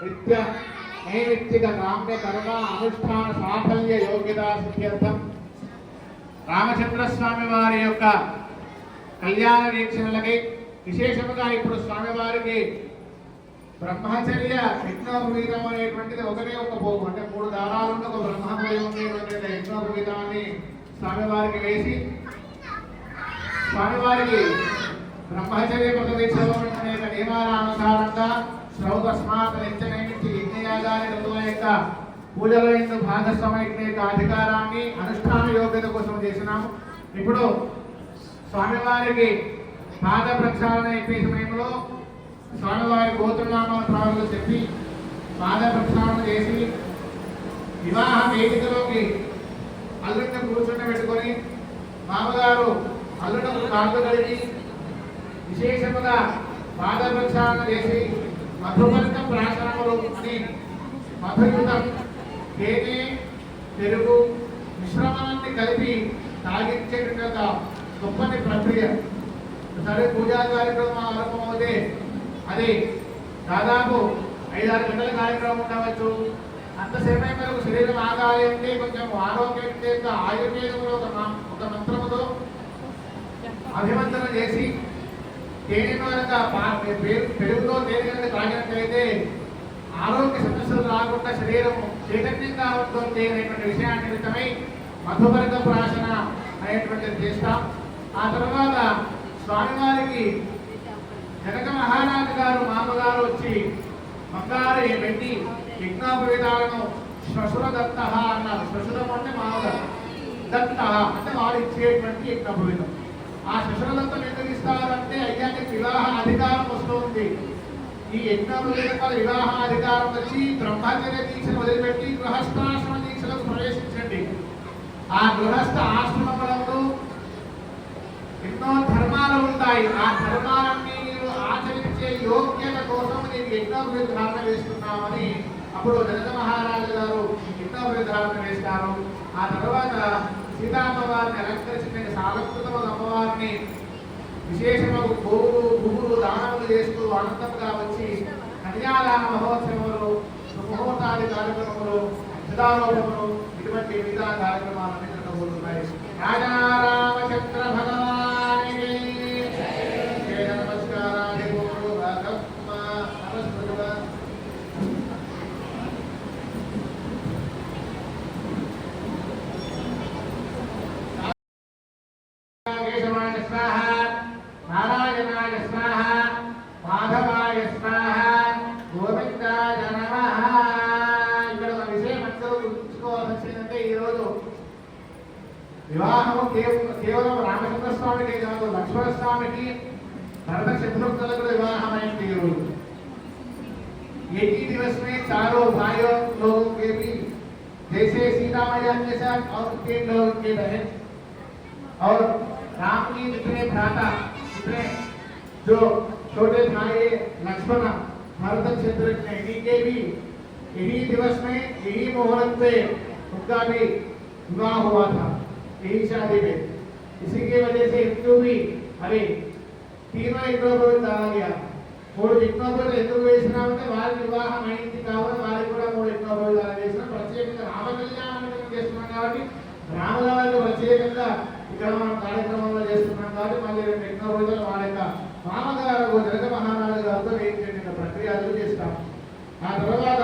నిత్య నైమిత్తిక కామ్య కర్మ అనుష్ఠాన సాఫల్య యోగ్యతా సిద్ధ్యర్థం రామచంద్రస్వామి వారి యొక్క కళ్యాణ వీక్షణలకి విశేషముగా ఇప్పుడు స్వామివారికి బ్రహ్మచర్య యజ్ఞోపవీతం అనేటువంటిది ఒకటే ఒక పోగు, అంటే 3 దారాలుండి ఒక బ్రహ్మచర్య ఉండేటువంటి యజ్ఞోపవీతాన్ని స్వామివారికి వేసి స్వామివారికి బ్రహ్మచర్య ప్రతిష్టలో అనేక నియమానుసారంగా శ్రౌత స్మారక నిత్య నైమిత్తి యజ్ఞయాగాది ఋతువుల యొక్క పూజల ఎందు భాగస్వామ్య యొక్క అధికారాన్ని అనుష్ఠాన యోగ్యత కోసం చేసినాము. ఇప్పుడు స్వామివారికి పాద ప్రక్షాళన అయిపోయే సమయంలో స్వామివారి గోత్రనామాల ప్రారంభం చెప్పి పాద ప్రక్షాళన చేసి వివాహ వేదికలోకి అల్లుడిని కూర్చుండబెట్టుకొని మామగారు అల్లుడకు కాళ్ళు కడిగి విశేషముగా పాద ప్రక్షాళన చేసి మధువర్గం ప్రాశనములు అని మధుయుతం తేనె పెరుగు మిశ్రమాన్ని కలిపి తాగించేట గొప్పని ప్రక్రియ. సరే పూజా కార్యక్రమం ఆరంభమవుతే అది దాదాపు 5-6 గంటల కార్యక్రమం ఉండవచ్చు. అంతసేపు మనకు శరీరం ఆగాలి అంటే కొంచెం ఆరోగ్యం ఆయుర్వేదంలో ఒక మంత్రముతో అభివందన చేసి తేనె పెరుగుతో తేనె కనుక తాగినట్లయితే ఆరోగ్య సమస్యలు రాకుండా శరీరం చైతన్యంగా ఉంటుంది అనేటువంటి విషయాన్ని నిమిత్తమై మధుపరక ప్రాశన అనేటువంటిది చేస్తాం. ఆ తర్వాత స్వామివారికి జనక మహారాజు గారు మామగారు వచ్చి బంగారు పెట్టి యజ్ఞోపవేదాలను శ్వశుర దత్త అన్నారు. శ్వశురం అంటే మామగారు, దత్త అంటే వారు ఇచ్చేటువంటి యజ్ఞోపవేదం. ఆ శ్వశురదత్తం ఎందుకు ఇస్తారంటే అయ్యానికి వివాహ అధికారం వస్తుంది. ఈ యజ్ఞోపవేద వివాహ అధికారం వచ్చి బ్రహ్మచర్య దీక్షను వదిలిపెట్టి గృహస్థాశ్రమ దీక్షలకు ప్రవేశించండి. ఆ గృహస్థ ఆశ్రమంలో ఎన్నో ధర్మాలు ఉంటాయి. ఆ ధర్మాలన్నీ మీరు ఆచరించే యోగ్యత కోసం నేను యజ్ఞోపవేద ధారణ వేస్తున్నామని అప్పుడు జనక మహారాజు గారు యజ్ఞోపవేద ధారణ వేస్తారు. ఆ తర్వాత సీతామ్మవారిని అలంకరించిన సాలకృతమ అమ్మవారిని విశేషమైన పువ్వులు దానములు చేస్తూ ఆనందంగా వచ్చి కన్యాదాన మహోత్సవములు సుముహూర్తాది కార్యక్రమములు చిదారోపములు ఇటువంటి వివిధ కార్యక్రమాలన్నీ జరగబోతున్నాయి. రాజా రామచంద్ర భగవానికి నమస్కారాన్ని కేశవాయ స్వాహ, నారాయణాయ స్వాహ, మాధవాయ స్వాహ, గోవిందాయ నమః. ఇక్కడ ఒక విషయం అందరూ గుర్తుంచుకోవాల్సిందంటే ఈరోజు వివాహము కేవలం రామచంద్ర స్వామికి కాదు, లక్ష్మణ స్వామికి భరత శత్రుఘ్నులకు వివాహమైంది. ఈరోజు एक ही दिवस में चारों भाइयों लोगों के भी जैसे सीता मैया के साथ और उनके लोग के बहन और राम की जितने भ्राता जितने जो छोटे भाई लक्ष्मण भरत शत्रुघ्न इनके भी यही दिवस में यही मुहूर्त पे उनका भी विवाह हुआ था, यही शादी में. इसी की वजह से इनको भी अरे तीनों एक आ गया. మూడు యజ్ఞోపవేదాలు ఎందుకు వేసినామంటే వారి వివాహం అయింది కాబట్టి వారికి కూడా 3 యజ్ఞోపవేదాలు వేసినాం. ప్రత్యేకంగా రామ కళ్యాణం చేస్తున్నాం కాబట్టి రామలవారికి ప్రత్యేకంగా ఇక్కడ మనం కార్యక్రమంలో చేస్తున్నాం కాబట్టి మళ్ళీ 2 యజ్ఞోపవేదాలు వాళ్ళ యొక్క మామగారు జనక మహారాజు గారితో ఏంటంటే ప్రక్రియలు చేస్తాం. ఆ తర్వాత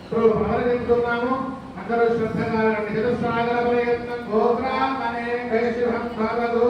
ఇప్పుడు ప్రవరించుకున్నాము. అందరూ శ్రద్ధగా చతుస్సాగర ప్రయత్నం గోబ్రాహ్మణే శుభం భవతు.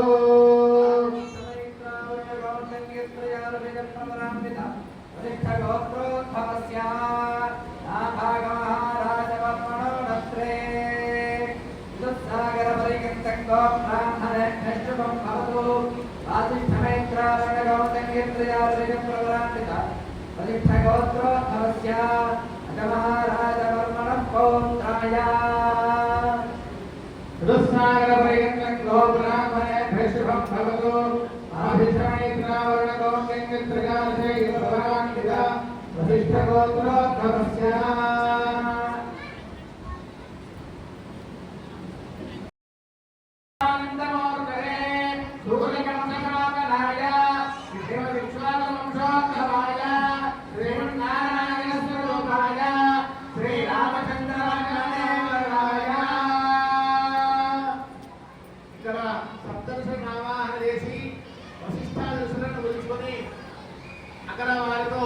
అక్కడ వారితో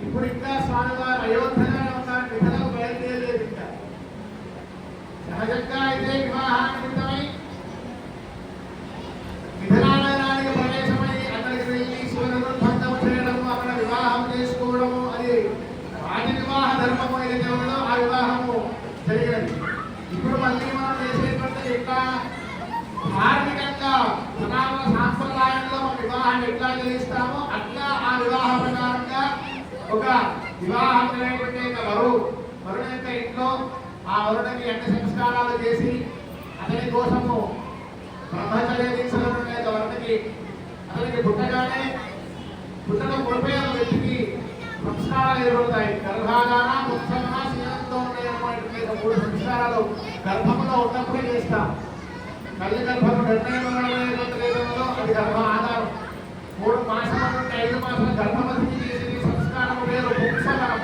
ఇప్పుడు ఇంకా స్వామివారు అయోధ్యలో ఉన్న విధులకు బయలుదేరలేదు. ఇంకా సహజంగా అయితే వివాహానికి నిమిత్తమై విధనాలయానికి ప్రవేశమై అక్కడికి వెళ్ళి శివుని భక్తం చేయడము, అక్కడ వివాహం చేసుకోవడము, అది రాజ వివాహ ధర్మము ఏదైతే ఉన్నదో ఆ వివాహము జరిగినది. ఇప్పుడు మళ్ళీ మనం చేసేటువంటి ఇంకా ధార్మికంగా సనాతన సాంప్రదాయంలో మనం వివాహాన్ని ఎట్లా చేస్తామో అట్లా ఆ వివాహ ప్రకారంగా ఒక వివాహం జరిగినటువంటి వరుణ యొక్క ఇంట్లో ఆ వరుణకి అన్ని సంస్కారాలు చేసి అతని కోసము బ్రహ్మచర్య దీక్షలు వరుణకి అతనికి పుట్టడం కొడిపే వ్యక్తికి సంస్కారాలు ఏర్పడతాయి. గర్భాధాన ఉత్సవ శీలంతో ఉండేటువంటి 3 సంస్కారాలు గర్భంలో ఉన్నప్పుడే చేస్తాం. తల్లి గర్భం నిర్ణయంలో అది గర్భ ఆధారం. 3 మాసాల నుండి 5 మాసాల గర్భవతికి చేసే సంస్కారం పేరు పుంసవరం.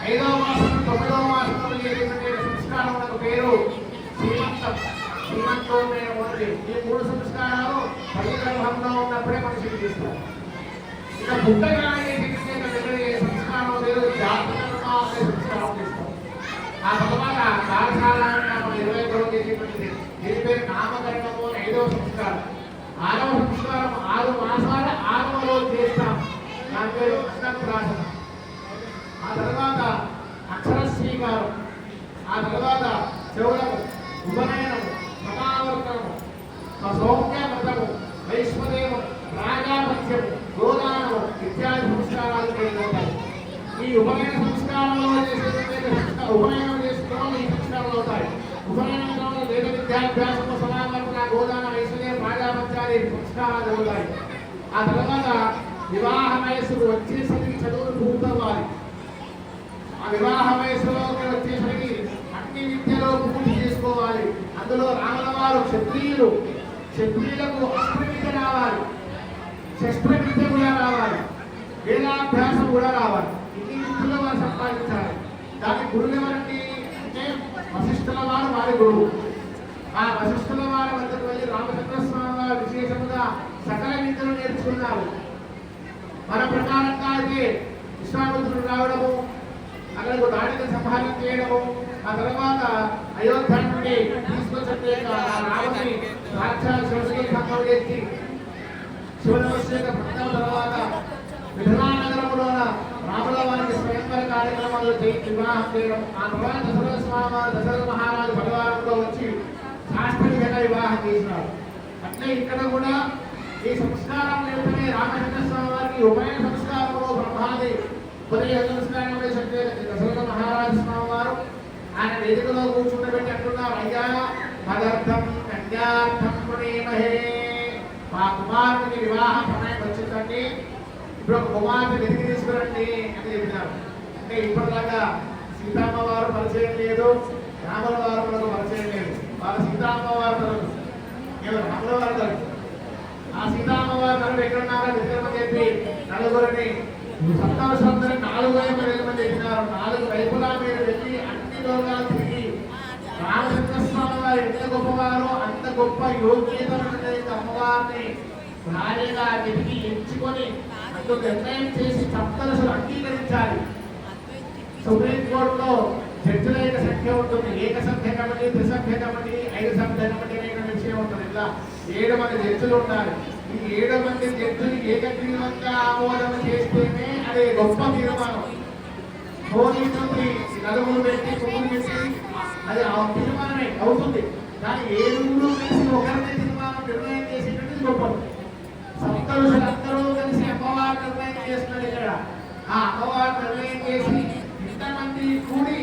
5వ మాసం నుండి 9వ మాసంలో చేసే సంస్కారం పేరు శ్రీమంతం. శ్రీమంతం ఉంది. ఈ 3 సంస్కారాలు తల్లి గర్భంలో ఉన్నప్పుడే మనిషికి చేస్తారు. ఇక పుట్టగానే సంస్కారం పేరు జాతకంగా అనే సంస్కారం చేస్తారు. ఆ తర్వాత కాలశాల 21 చేసేటువంటిది దీని పేరు నామకరణము అని 5వ సంస్కారం. 6వ సంస్కారం 6 మాసాల 6వ రోజు చేస్తాం. దాని పేరు అన్నప్రాసన. ఆ తర్వాత అక్షర స్వీకారం. ఆ తర్వాత చౌరము, ఉపనయనము, సమావర్తనము, సౌమ్య వ్రతము, వైష్ణదేవం, రాజాపత్యము, గోదానము ఇత్యాది సంస్కారాలు ఉంటాయి. ఈ ఉపనయన సంస్కారంలో ఉపనయనం చేసుకోవడం ఈ సంస్కారాలు అవుతాయి. ఉపనయనంలో వేద విద్యాభ్యాసము, సమావర్తన, గోదాన, వైష్ణదేవం, రాజాపత్యాది సంస్కారాలు అవుతాయి. ఆ తర్వాత వివాహ వయస్సుకు వచ్చేసరికి చదువులు పూర్తవ్వాలి. ఆ వివాహ వయస్సులోకి వచ్చేసరికి అన్ని విద్యలో పూర్తి చేసుకోవాలి. అందులో రాముల వారు క్షత్రియులు, క్షత్రియులకు అస్త్రవిద్య రావాలి, శస్త్ర విద్య కూడా రావాలి, వేదాభ్యాసం కూడా రావాలి. ఇన్ని విద్యలో వారు సంపాదించాలి. దాని గురువు ఎవరండి అంటే వశిష్ఠుల వారు వారి గురువు. ఆ వశిష్ఠుల వారి వద్దకు వెళ్ళి రామచంద్ర స్వామి వారు విశేషంగా సకల విద్యలు నేర్చుకున్నారు. మన ప్రకారంగా అయితే విశ్వామిత్రుడు రావడము, అక్కడకు దాడిని సంహారం చేయడము, ఆ తర్వాత అయోధ్య నుండి తీసుకొచ్చే రాముని సాక్షాత్ శివశంకరం చేసి శివనమస్య పట్టణం తర్వాత విధునానగరంలో రాముల వారికి స్వయంవర కార్యక్రమాలు వివాహం చేయడం. ఆ తర్వాత దశరథ స్వామి దశరథ మహారాజు పరివారంలో వచ్చి శాస్త్రీయంగా వివాహం చేసినారు. అట్లే ఇక్కడ కూడా ఈ సంస్కారం నేర్పనే రామచంద్ర స్వామి వారికి ఉపనయన సంస్కారంలో బ్రహ్మాది ఉపనయన సంస్కారం దశరథ మహారాజు స్వామి వారు ఆయన వేదికలో కూర్చుండబెట్టి అంటున్నారు, అయ్యా మదర్థం కన్యార్థం పుణేమహే, మా కుమారుడికి వివాహ సమయం వచ్చిందండి, ఇప్పుడు ఒక కుమార్తె వెతికి తీసుకురండి అని చెప్పినారు. అంటే ఇప్పటిదాకా సీతమ్మ వారు పరిచయం లేదు, రాముల వారు మనకు పరిచయం లేదు. వాళ్ళ సీతమ్మ వారు తరగదు, కేవలం రాముల వారు తరగదు. ఆ సీతమ్మ వారు తరగదు ఎక్కడున్నారో వెతకమని చెప్పి నలుగురిని సప్తవర్షందరూ 4 వైపు వెళ్ళమని చెప్పినారు. 4 వైపులా మీరు వెళ్ళి అన్ని లోకాలు తిరిగి రామచంద్ర స్వామి వారు ఎంత గొప్పవారో అంత గొప్ప యోగ్యత అమ్మవారిని భార్యగా వెతికి ఎంచుకొని అందుకు నిర్ణయం చేసి సప్తదశలు అంగీకరించాలి. సుప్రీంకోర్టులో జడ్జిల యొక్క సంఖ్య ఉంటుంది. ఏకసంఖ్య కమిటీ, త్రిసంఖ్య కమిటీ, 5 సభ్య కమిటీ అనే విషయం ఉంటుంది. ఇలా 7 మంది జడ్జిలు ఉండాలి. ఈ 7 మంది జడ్జిలు ఏకగ్రీవంగా ఆమోదం చేస్తేనే అది గొప్ప తీర్మానం. పోలీసులు నలుగురు పెట్టి పువ్వులు పెట్టి అది తీర్మానమే అవుతుంది. కానీ 7 కలిసి ఒకరిని తీర్మానం నిర్ణయం చేసేటది గొప్పది. సప్తఋషులందరూ కలిసి అమ్మవారు నిర్ణయం చేస్తున్నారు. ఇక్కడ ఆ అమ్మవారు నిర్ణయం చేసి ఇంతమంది కూడి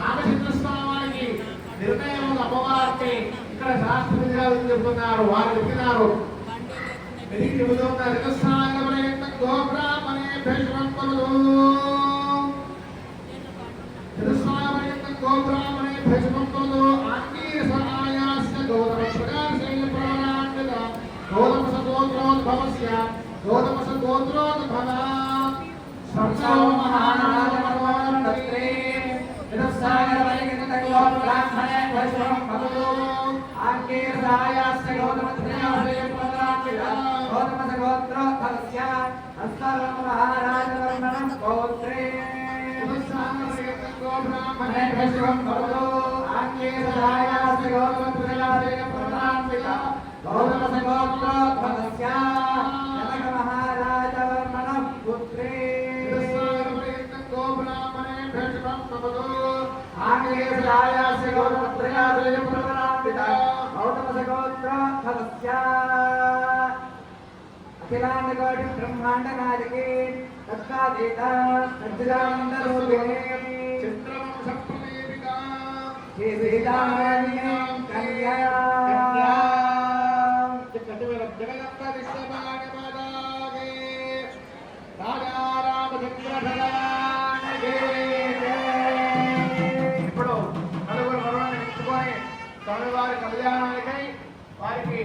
రామచంద్ర స్వామి వారికి నిర్ణయం అమ్మవారిని ఇక్కడ శాస్త్రవిధిగా చెబుతున్నారు. వారు చెప్పినారు వెతికి చెబుతున్నారు. గోబ్రాహ్మణే భేషవంతములు గోబ్రాహ్మణే భేషవంతములు ఆంగీరసాయాస్య గౌతమశ్వగాశైల ప్రవరాన్విత గౌతమస గోత్రోద్భవస్య గౌతమస గోత్రోద్భవ సంసో మహానాగమనోరంత్రే యదస్సాగరవైగతగో బ్రాహ్మణే భేషవంతములు ఆంగీరసాయాస్య గౌతమశ్వగాశైల ప్రవరాన్విత గౌతమస గోత్రోద్భవస్య సంసో మహారాజవర్మణం గోత్రే బ్రాహ్మణే భేషవంతములు ఆంగీరసాయాస్య గౌతమశ్వగాశైల ప్రవరాన్విత గౌతమస గోత్రోద్భవస్య జనక మహారాజవర్మణం పుత్రే బ్రాహ్మణే భేషవంతములు ఆంగీరసాయాస్య గౌతమశ్వగాశైల ప్రవరాన్విత గౌతమస గోత్రోద్భవస్య అఖిలాండకోటి బ్రహ్మాండ నాయకే తత్కాదేత సజ్జనానంద రూపిణే చంద్రవంశ ప్రదేవికా శ్రీ సీతారామణ్యం కన్యా జగదంబ విశ్వభాగ మాతాగే రాజా రామచంద్ర భగవానుగే. ఇప్పుడు నలుగురు భగవాన్ని మెచ్చుకొని స్వామివారి కళ్యాణానికై వారికి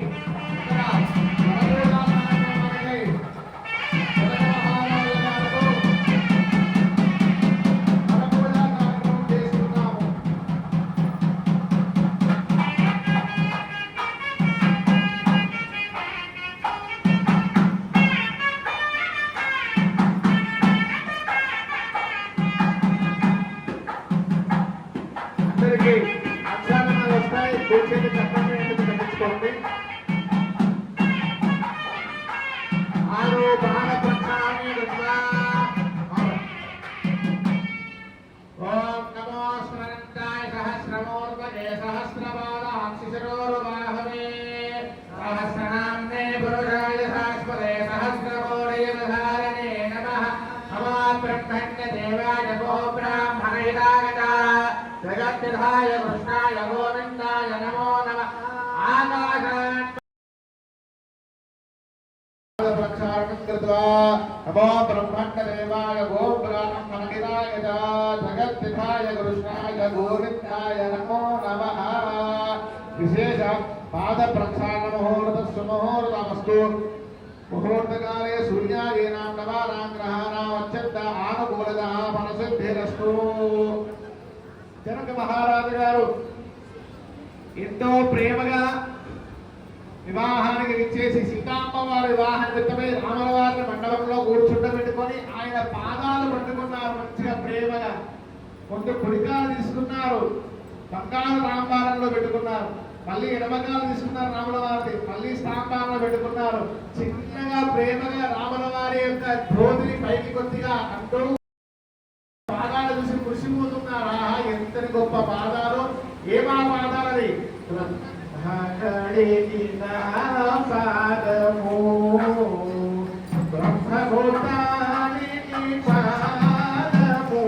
ब्रह्मण्य देवाय गो ब्राह्मणैरागता जगद्विधाय कृष्णाय गोविन्दाय नमो नमः आकाशात् प्रक्षालनं कृत्वा नमो ब्रह्मण्य देवाय गो ब्राह्मणैराय जगद्विधाय कृष्णाय गोविन्दाय नमो नमः विशेष पाद प्रक्षालन मुहूर्तमस्तु मुहूर्तकाले सूर्यादीनां नवानां ग्रहाणाम् अत्यंत आनुकूलतः फलसिद्धिरस्तु जनक మహారాజు గారు ఎంతో ప్రేమగా వివాహానికి విచ్చేసి సీతామ్మ వారి వివాహ నిమిత్తమై రాముల వారిని మండపంలో కూర్చుండబెట్టుకొని ఆయన పాదాలు పట్టుకున్నారు మంచిగా ప్రేమగా కొంత కుడికాలు తీసుకున్నారు బంగారు రాంబారంలో పెట్టుకున్నారు మళ్ళీ ఎడమకాలు తీసుకున్నారు రాముల వారిని మళ్ళీ స్తాంబారంలో పెట్టుకున్నారు చిన్నగా ప్రేమగా రాముల వారి యొక్క ధోతిని పైకి కొద్దిగా అంటూ పాదాలు చూసి మురిసిపోతున్నారు ఆహా ఎంతని గొప్ప పాదాలు ఏమా పాదాలని పాదము బ్రహ్మభూతాని పాదము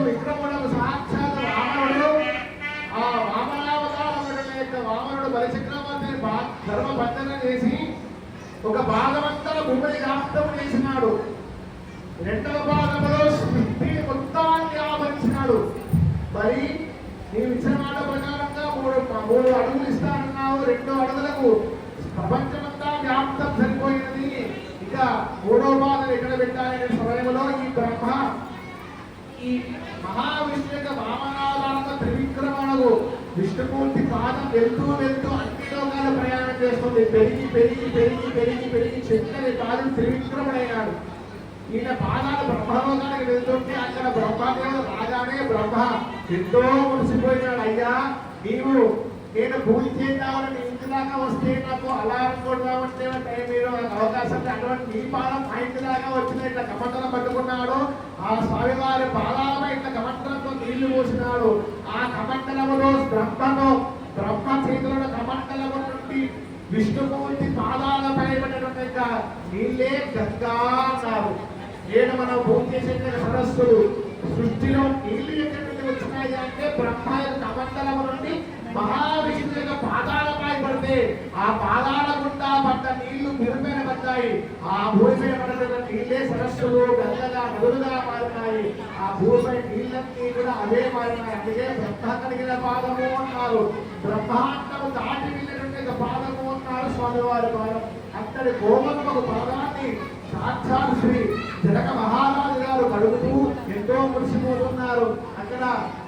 విక్రముడు సాక్షాత్ వామనుడు ఆ వామనావతారముడు యొక్క వామనుడు బలిచక్రవర్తిని ధర్మబంధన చేసి ఒక భాగమంతా భూమిని వ్యాప్తం చేసినాడు రెండవ భాగంలో సృష్టి మొత్తాన్ని ఆవరించినాడు మరి నీవు ఇచ్చిన మాట ప్రకారంగా మూడు అడుగులు ఇస్తానన్నావు 2 అడుగులకు ప్రపంచమంతా వ్యాప్తం సరిపోయినది ఇక మూడో బాధలు ఎక్కడ పెట్టాలనే సమయంలో ఈ బ్రహ్మ ఈ మహావిష్ణు యొక్క వామనావతారంగా త్రివిక్రమణకు విష్ణుమూర్తి పాదం వెళ్తూ వెళ్తూ అన్ని లోకాలు ప్రయాణం చేస్తుంది పెరిగి పెరిగి పెరిగి పెరిగి పెరిగి చెక్కని పాదం త్రివిక్రముడైనాడు ఈయన పాదాలు బ్రహ్మలోకానికి వెళ్తుంటే అక్కడ బ్రహ్మదేవుడు రాగానే బ్రహ్మ ఎంతో మురిసిపోయినాడు అయ్యా నీవు నేను పూజ చేద్దామని నీ ఇంటి దాకా వస్తే నాకు అలారం కొడదామంటే టైం మీరు అవకాశం అటువంటి నీ పాదం మా ఇంటి దాకా వచ్చిన ఇట్లా కమండలం పట్టుకున్నాడు ఆ స్వామివారి పాదాలపై ఇట్లా కమండలంతో నీళ్లు పోసినాడు ఆ కమండలములో బ్రహ్మ చేతులను కమండలము నుండి విష్ణుమూర్తి పాదాలపై పడినటువంటి నీళ్ళే గంగా అన్నారు నేను మనం పూజ చేసే సరస్సులు సృష్టిలో నీళ్లు ఎక్కడి నుండి వచ్చినాయి అంటే బ్రహ్మ యొక్క కమండలము నుండి మహావిష్ణు యొక్క పాదాలపై పడితే ఆ పాదాల గుండా పడ్డ నీళ్లు భూమిపైన పడ్డాయి ఆ భూమిపైన పడిన నీళ్ళే సరస్సులు గంగగా నదులుగా మారినాయి ఆ భూమిపై నీళ్ళన్నీ కూడా అవే మారినాయి అందుకే బ్రహ్మ కలిగిన పాదము అన్నారు బ్రహ్మాండము దాటి వెళ్ళినటువంటి పాదము అన్నారు స్వామివారి పాదం అక్కడి గోమకు పాదాన్ని సాక్షాత్ శ్రీ జనక మహారాజు గారు కడుగుతూ ఎంతో మురిసిపోతున్నారు అక్కడ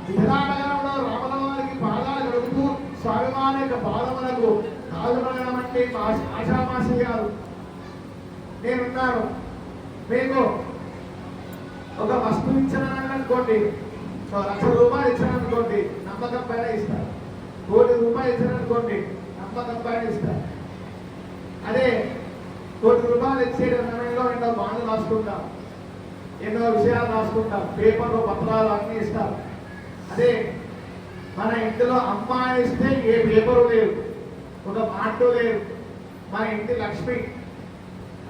విధానగరంలో రామలవారికి పాదాలు కడుగుతూ స్వామివారి యొక్క పాదములకు కాదుమనడం అంటే ఆషామాసి గారు నేనున్నాను మీకు ఒక వస్తువు ఇచ్చానని అనుకోండి 1,00,000 రూపాయలు ఇచ్చాననుకోండి నమ్మకం పైన ఇస్తారు 1,00,00,000 రూపాయలు ఇచ్చాననుకోండి నమ్మకం పైన ఇస్తారు అదే 1,00,00,000 రూపాయలు ఇచ్చే సమయంలో ఎన్నో బాండ్లు రాసుకుంటాం ఎన్నో విషయాలు రాసుకుంటాం పేపర్లు పత్రాలు అన్నీ ఇస్తాం అదే మన ఇంటిలో అమ్మాయి ఇస్తే ఏ పేపరు లేవు ఒక మాట లేవు మన ఇంటి లక్ష్మి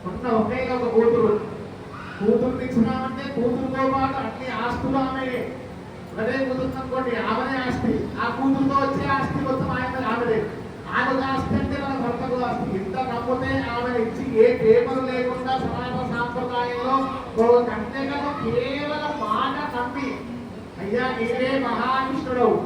ఉన్న ఒకే ఒక కూతురు ఇచ్చినామంటే కూతురుతో పాటు అన్ని ఆస్తులు ఆమె అదే కూతురు అనుకోండి ఆమెనే ఆస్తి ఆ కూతురుతో వచ్చే ఆస్తి మొత్తం ఆమెదే ఆమెకు ఆస్తి అంటే మన భర్తకు ఆస్తి ఇంత నమ్మితే ఆమెను ఇచ్చి ఏ పేపర్ లేకుండా సనాతన సాంప్రదాయంలో ఓ కన్యకను కేవలం మాట నమ్మి, అయ్యా నీవే మహావిష్ణుడవు,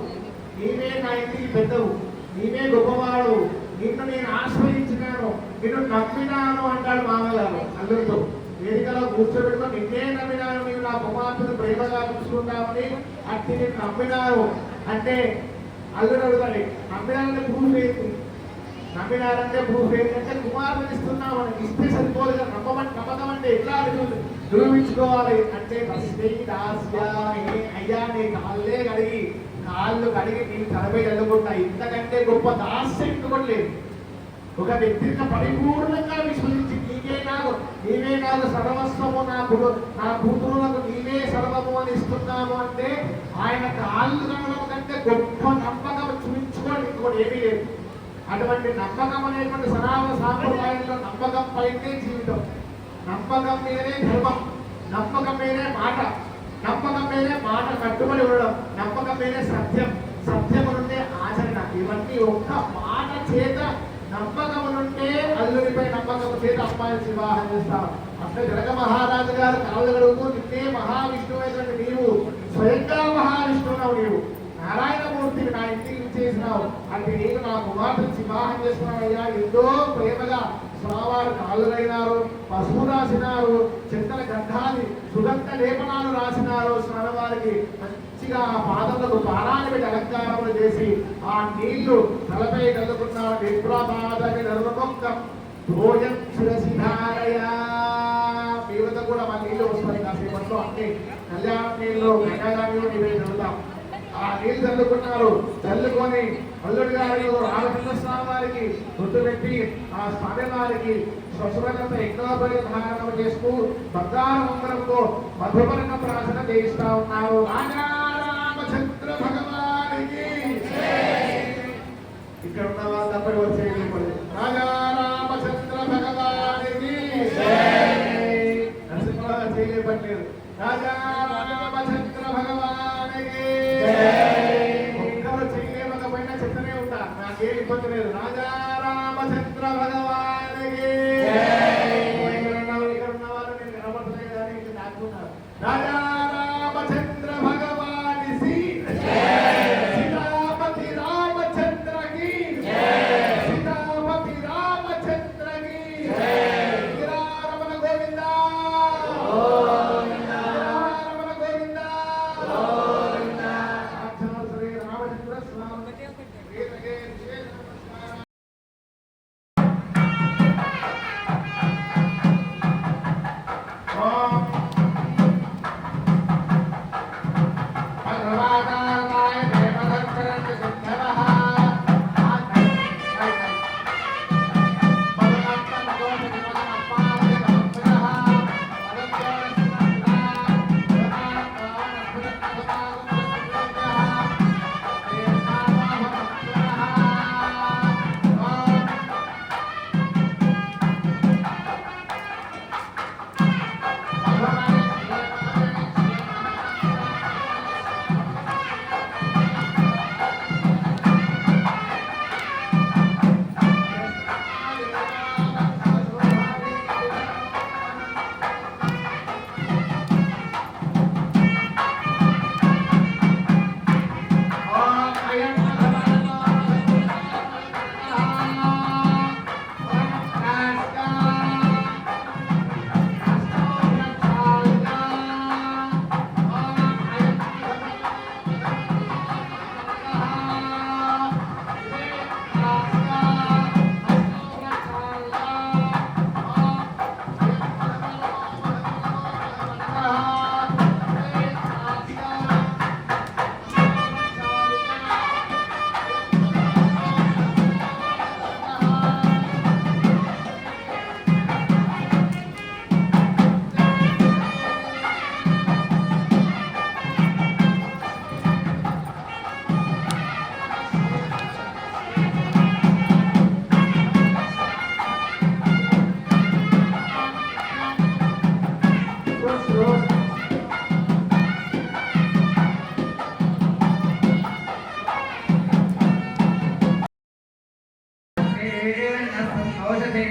నీవే నా ఇంటికి పెద్దవు, నీవే గొప్పవాడు, నిన్ను నేను ఆశ్రయించినాను, నిన్ను నమ్మినాను అంటాడు మామగారు అల్లుడితో. వేదికలో కూర్చోబెట్టుకొని నిన్నే నమ్మినాను, నీవు నా కుమార్తెను ప్రేమగా చూసుకుంటామని అట్టి నేను నమ్మినాను అంటే అల్లుడు అడుగుతాడు, నమ్మినానంటే ప్రూఫ్ ఏంటి? నమ్మినారంటే ప్రూఫ్ ఏంటంటే కుమార్తెను ఇస్తున్నామని, ఇస్తే సరిపోదు కదా, నమ్మకం అంటే ఎట్లా నిరూపించుకోవాలి అంటే అయ్యా నీ కాళ్ళు కడిగి నీ తలపై చదువుకుంటా, ఇంతకంటే గొప్ప దాస్యం ఇంకొకటి లేదు. ఒక వ్యక్తిని పరిపూర్ణంగా విశ్వసించి నీవే నాకు సర్వస్వము, నా కూతురులకు నీవే సర్వము అని ఇస్తున్నాము అంటే ఆయన కాళ్ళు కడగడం కంటే గొప్ప నమ్మకం చూపించుకోండి ఇంకోటి ఏమీ లేదు. అటువంటి నమ్మకం అనేటువంటి సనాతన సాంప్రదాయంలో నమ్మకం పైనే జీవితం, నమ్మకం మీదే ధర్మం, నమ్మకం మీదే మాట, నమ్మకం మీదే మాట కట్టుబడి ఉండడం, నమ్మకం మీదే సత్యం, సత్యము నుండే ఆచరణ. ఇవన్నీ ఒక్క మాట చేత నమ్మకం నుండే అల్లుడిపై నమ్మకం చేత అమ్మాయిని వివాహం చేస్తాం. అసలు జనక మహారాజు గారు కాళ్ళు గడుగుతూ నిన్నే మహావిష్ణువు అయినటువంటి నీవు స్వయంగా మహావిష్ణువున్నావు, నీవు నారాయణమూర్తిని నా ఇంటికి చేసినావు అంటే నేను నా కుమార్తెను వివాహం చేస్తున్నావయ్యా. ఎంతో ప్రేమగా స్వామివారు కాళ్ళులైనారు, పసుపు రాసినారు, చింతల గంధాన్ని సుగంధ లేపనాలు రాసినారు. స్వామివారికి మంచిగా ఆ పాదములకు పానాన్ని పెట్టి అలంకారములు చేసి ఆ నీళ్లు తలపై కలుపుకున్నారు. విప్రపాదకి నర్మముక్తం భోజం శిరసిధారయా. మీ వద్ద కూడా మా నీళ్లు వస్తాయి కాసేపట్లో, అంటే కళ్యాణ నీళ్ళు గంగా నీళ్ళు ఇవే చదువుతాం. ఆ నీళ్ళు చల్లుకున్నారు. చల్లుకొని అల్లుడి గారు రామచంద్ర స్వామి వారికి గుర్తు పెట్టి ఆ స్వామి వారికి స్వశుభ్రత యజ్ఞోపరి ధారణం చేస్తూ బంగారు మంగళంతో మధుపరణ ప్రార్థన చేయిస్తా ఉన్నారు. రాజా రామచంద్ర భగవానికి ఇక్కడ ఉన్న వాళ్ళు తప్పని వచ్చేయలేదు. రాజా రామచంద్ర భగవానికి నరసింహ చేయలేపట్లేదు. రాజా రామచంద్ర భగవానికి ఒక్కరు చేయలేకపోయినా చెప్తూనే ఉంటా, నాకేం ఇబ్బంది లేదు. రాజా రామచంద్ర భగవానికి ఇక్కడ ఉన్న వాళ్ళు నేను కనబడలేదు కానీ ఇక్కడ దాక్కున్నారు. రాజా రామచంద్ర భగవాని సీతాపతి రామచంద్రకి సీతాపతి ఓషధే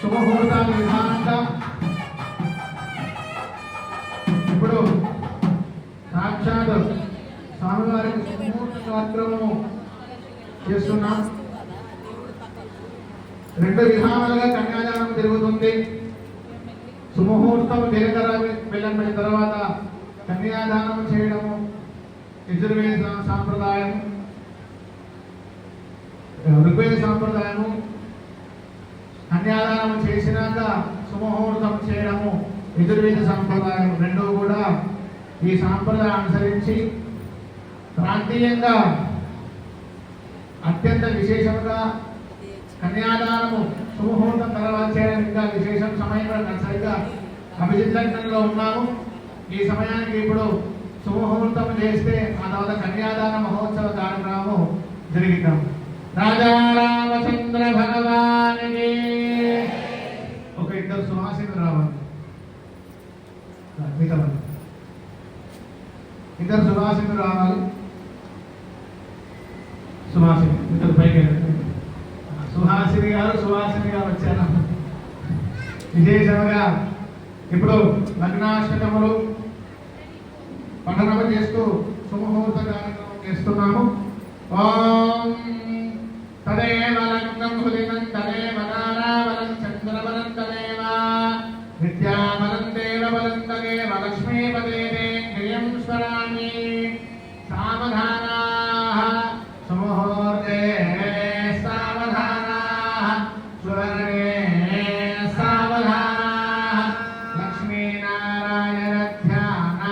శుభముహూర్తాలు విధానం. ఇప్పుడు సాక్షాత్ స్వామివారికి సుముహూర్త కార్యక్రమము చేస్తున్నాం. రెండు విధానాలుగా కన్యాదానం జరుగుతుంది. సుముహూర్తం జీలకర్ర బెల్లం పెట్టిన తర్వాత కన్యాదానం చేయడము యజుర్వేద సాంప్రదాయం, ఋగ్వేద సాంప్రదాయము. కన్యాదానం చేసినాక సుముహూర్తం చేయడము యజుర్వేద సాంప్రదాయం. రెండూ కూడా ఈ సాంప్రదాయం అనుసరించి ప్రాంతీయంగా అత్యంత విశేషంగా కన్యాదానము సుముహూర్తం తర్వాత చేయడం ఇంకా విశేషం. సమయం కూడా సరిగ్గా అభిజిత్ లగ్నంలో ఉన్నాము. ఈ సమయానికి ఇప్పుడు సుముహూర్తం చేస్తే ఆ తర్వాత కన్యాదాన మహోత్సవ కార్యక్రమము జరిగిద్దాం. రాజా రామచంద్ర భగవానికి ఒక ఇద్దరు సుహాసిని రావాలి. ఇద్దరు సుహాసిని రావాలి. సుహాసిని ఇద్దరు పైకి సుహాసిని గారు వచ్చారు. విశేషంగా ఇప్పుడు లగ్నాష్టకములు పఠనము చేస్తూ సుముహూర్త కార్యక్రమం చేస్తున్నాము. ఓం తదేవ లగ్నం హృదినం తదేవ తారాబలం చంద్రబలం తదేవ విద్యాబలం దేవబలం తదేవ లక్ష్మీపదే ధ్యేయం స్మరామి. సావధానాః సుముహూర్తే సావధానాః సువర్ణే సావధానాః లక్ష్మీనారాయణ ధ్యాన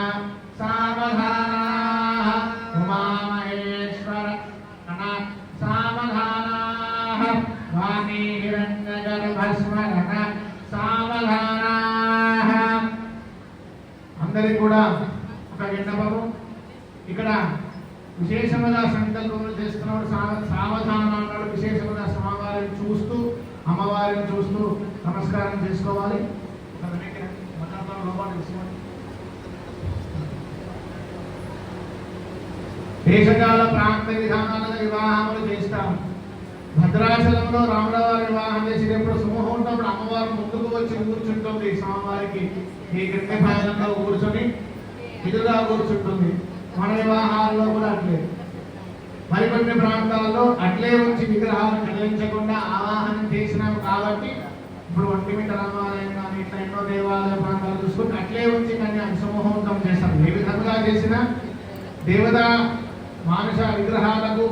సావధానాః ఉమామహేశ్వర సావధానాః వాణీ హిరణ్యగర్భస్మరణ సావధానాః. అందరికీ కూడా ఒక విన్నపము. ఇక్కడ విశేషముగా సంకల్పములు చేస్తున్నప్పుడు సావధానం అన్నాడు. విశేషముగా స్వామివారిని చూస్తూ అమ్మవారిని చూస్తూ నమస్కారం చేసుకోవాలి. దేశకాల ప్రాంత విధానాలుగా వివాహములు చేస్తాం. భద్రాచలంలో రాములవారి వివాహం చేసేటప్పుడు సుముహూర్తప్పుడు అమ్మవారు ముందుకు వచ్చి కూర్చుంటుంది. స్వామివారికి ఈ క్రింది భాగంలో కూర్చొని ఎదురుగా కూర్చుంటుంది. మన వివాహాల్లో కూడా అట్లే. మరికొన్ని ప్రాంతాల్లో అట్లే ఉంచి విగ్రహాలు కదిలించకుండా ఆవాహనం చేసినాం కాబట్టి ఇప్పుడు ఒంటిమిట్ట రామాలయం కానీ ఇట్లా ఎన్నో దేవాలయ ప్రాంతాలు చూసుకుంటే అట్లే ఉంచి కానీ సుముహూర్తం చేస్తాం. ఏ విధంగా చేసినా దేవత మానుష విగ్రహాలకు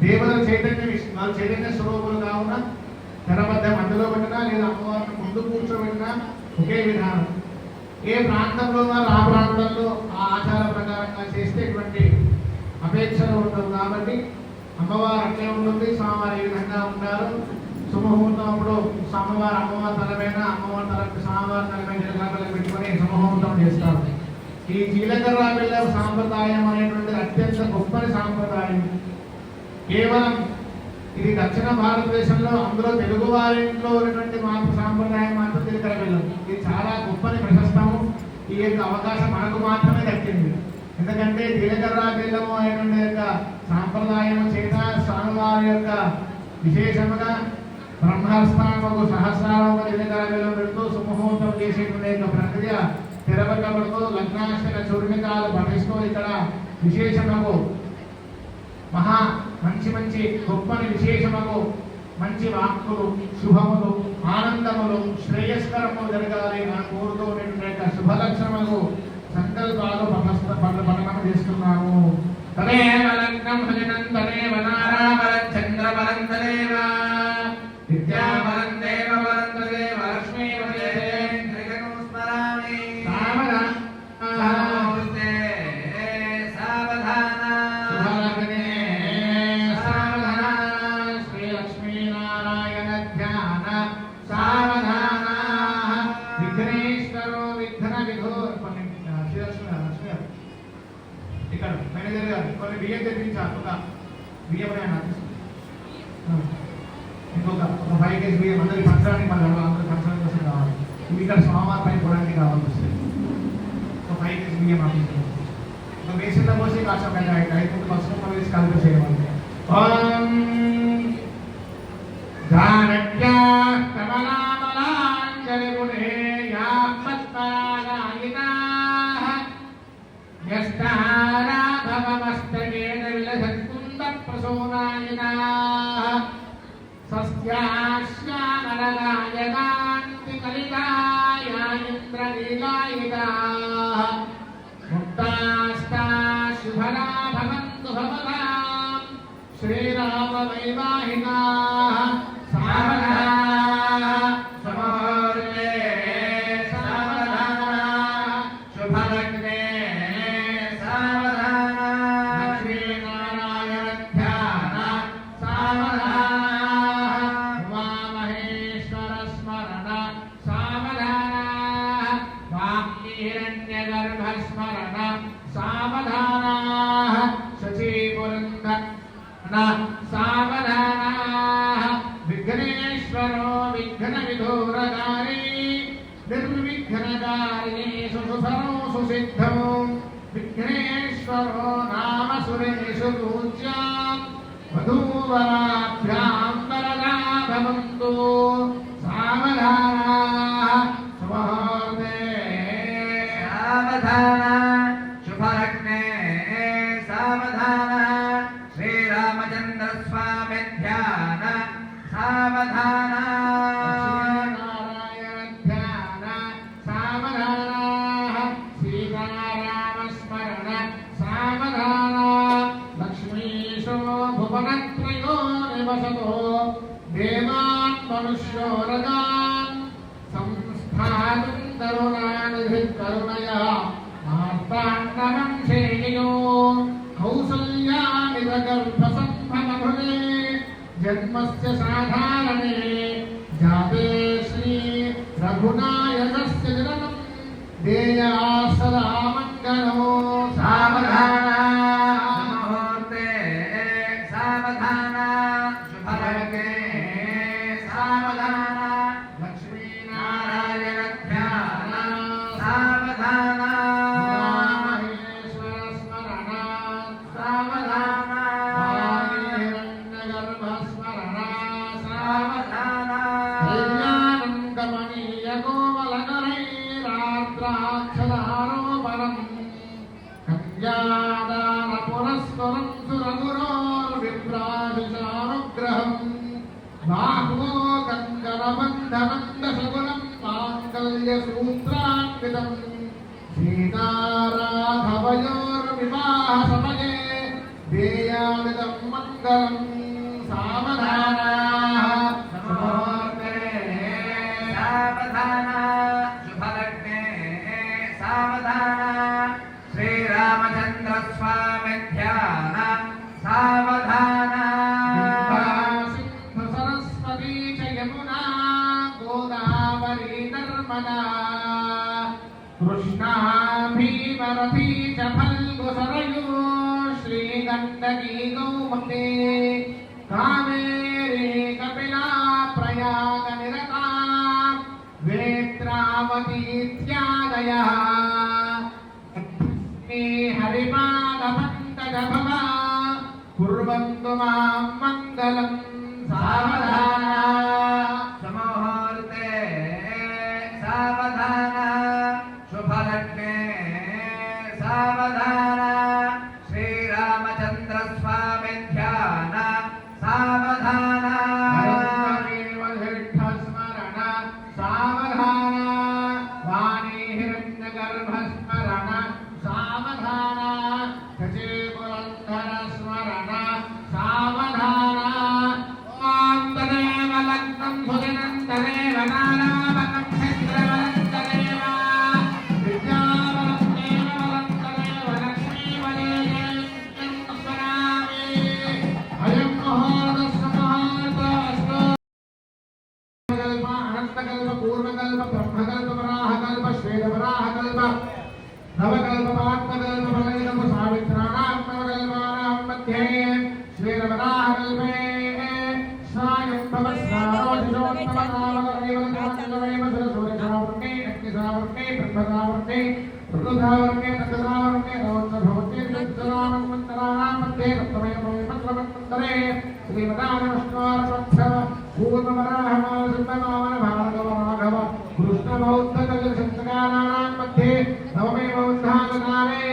దేవత చైతన్య స్వరూపులు కావున తెరబద్ధం అందులో పెట్టినా లేదా అమ్మవారిని ముందు కూర్చోబెట్టినా ఒకే విధానం. ఏ ప్రాంతంలో ఉన్నారు ఆ ప్రాంతంలో ఆ ఆచార ప్రకారంగా చేస్తే ఇటువంటి అపేక్షలు ఉండవు. కాబట్టి అమ్మవారు అట్లే ఉంటుంది, స్వామివారు ఈ విధంగా ఉంటారు. శుభముహూర్తం అప్పుడు అమ్మవారి తలపైన అమ్మవారి తల స్వామివారి తలపైన జీలకర్ర పెట్టుకొని శుభముహూర్తం చేస్తారు. ఈ జీలకర్ర బిళ్ళ సాంప్రదాయం అనేటువంటిది అత్యంత గొప్పని సాంప్రదాయం. కేవలం ఇది దక్షిణ భారతదేశంలో అందులో తెలుగు వారి ఇంట్లో ఉన్నటువంటి సాంప్రదాయం మాత్రం జీలకర్ర బెల్లం. ఇది చాలా గొప్పని ప్రశస్తము. ఈ యొక్క అవకాశం మనకు మాత్రమే దక్కింది. ఎందుకంటే జీలకర్ర బెల్లము అనేటువంటి యొక్క సాంప్రదాయం చేత స్వామివారి యొక్క విశేషముగా బ్రహ్మస్థానము సహస్రారము జీలకర్ర బెల్లం పెడుతూ సుముహూర్తం చేసేటువంటి యొక్క ప్రక్రియ తెరవకబడుతూ లగ్నాష్టక చూర్ణికాలు పఠిస్తూ ఇక్కడ విశేషముకు మహా మంచి గొప్పని విశేషముకు మంచి వాక్కులు శుభములు ఆనందములు శ్రేయస్కరములు జరగాలి అని కోరుతూ ఉండేటువంటి శుభలక్షణములకు సంకల్పాలు పఠనం చేస్తున్నాము. తదేవ లగ్నం భజనం తదేవ నారాబలం చంద్రబలం తదేవ విద్యాబలం దేవబలం తదేవ లక్ష్మీపతిం త్రిగణం స్మరామి. ఇక్కడ మేనేజర్ గారు కొన్ని బియ్యం తెప్పించారు. ఒక బియ్యం ఇంకొక 5 కేజీ బియ్యం అందరికి పంచడానికి అందరూ పంచడానికి కోసం కావాలి. ఇవి ఇక్కడ స్వామివారి పైన పోవడానికి కావాల్సి వస్తుంది. ఒక 5 కేజీ బియ్యం ఆపించారు. ఒక బేసిన్లో పోసి కాస్త 5 పసుపు వేసి కలిపి చేయవాలి. శ్రీరామ వైవాహినా విఘ్నేశ్వరో విఘ్న విధూరకారి నిర్విఘ్నకారిణీ సుసుఫలో సుసిద్ధం విఘ్నేశ్వరో నామ సురేషు పూజ్యాం వధూవరాభ్యాం వరదా భవంతు. సావధానాః శుభముహూర్తే సావధానాః శుభలగ్నే సావధానాః శ్రీరామచంద్ర స్వామి ధ్యాన సావధానాః నారాయణ ధ్యాన సావధానాః సీతారామ స్మరణ సావధానాః లక్ష్మీశో భువనత్రయో నివసతో దేవాన్ మనుష్యో రగాన్ సంస్థాతుం కరుణానిధి కరుణయా మార్తాండవం శ్రేయో కౌసల్యామిత గర్భసంభవే జన్మస్య సాధారణే జాతే శ్రీ రఘునాయకస్య జననం దేయా సదా మంగళో. సావధానాః ముహూర్తే సావధానాః శుభలగ్నే సావధానాః లక్ష్మీనారాయణ ధ్యాన సావధానాః మహేశ్వర స్మరణ సావధానాః హిరణ్యగర్భ స్మరణ సావధానాః కళ్యాణంగమనీయ కోమలకరైరాత్రాక్షదారోపణం కన్యాదాన పురస్కరం సురగురోర్విభ్రాజిషానుగ్రహం బాహ్వో కంకరబంధనందశగుణం మాంగళ్యసూత్రాన్వితం సీతారాఘవయోర్వివాహ సమయే దేయామిదం మంగళం. సావధానాః ముహూర్తే సావధానాః कृष्णा भीमरथी च फल्गुसरयू श्रीगण्डकी गौमते कावेरी कपिला प्रयागनिरता वेत्रावती इत्यादयः हरिपादपङ्कजभवा कुर्वन्तु मां मङ्गलं सावधाना सममुहूर्ते सावधाना शुभलग्ने सावधाना श्रीरामचन्द्र स्वामी ध्यान सावधाना स्मरण सावधाना वाणी हिरण्यगर्भस्मरण सावधाना गजे पुरन्दर स्मरण सावधाना ॐ तदेव लग्नं भुजनं तदेव नानावकं चन्द्रवलं तदेव विद्यावलं देववलं तदेव लक्ष्मीवलेयं स्मरामि अयं मुहूर्तस्समुहूर्तोऽस्तु कल्प अनन्तकल्प पूर्णकल्प ब्रह्मकल्प वराहकल्प श्वेतवराहकल्प नवकल्प पात्मकल्प प्रलयकल्प सावित्राणां नवकल्पानां मध्ये श्वेतवराहकल्पे सायं भवस्नारोषोत्तमनामकरेवलकान्तमेव सरसूर्यसावर्णे अग्निसावर्णे ब्रह्मसावर्णे ऋतुसावर्णे नक्षसावर्णे रौद्रभवते विद्युत्सरामन्वन्तराणां मध्ये सप्तमयमन्त्रमन्त्रे श्रीमदानमस्मारमक्षर पूर्ववराहमानसिंहवामन भार्गवराघव कृष्णबौद्धकलशतकानां मध्ये नवमे बौद्धावतारे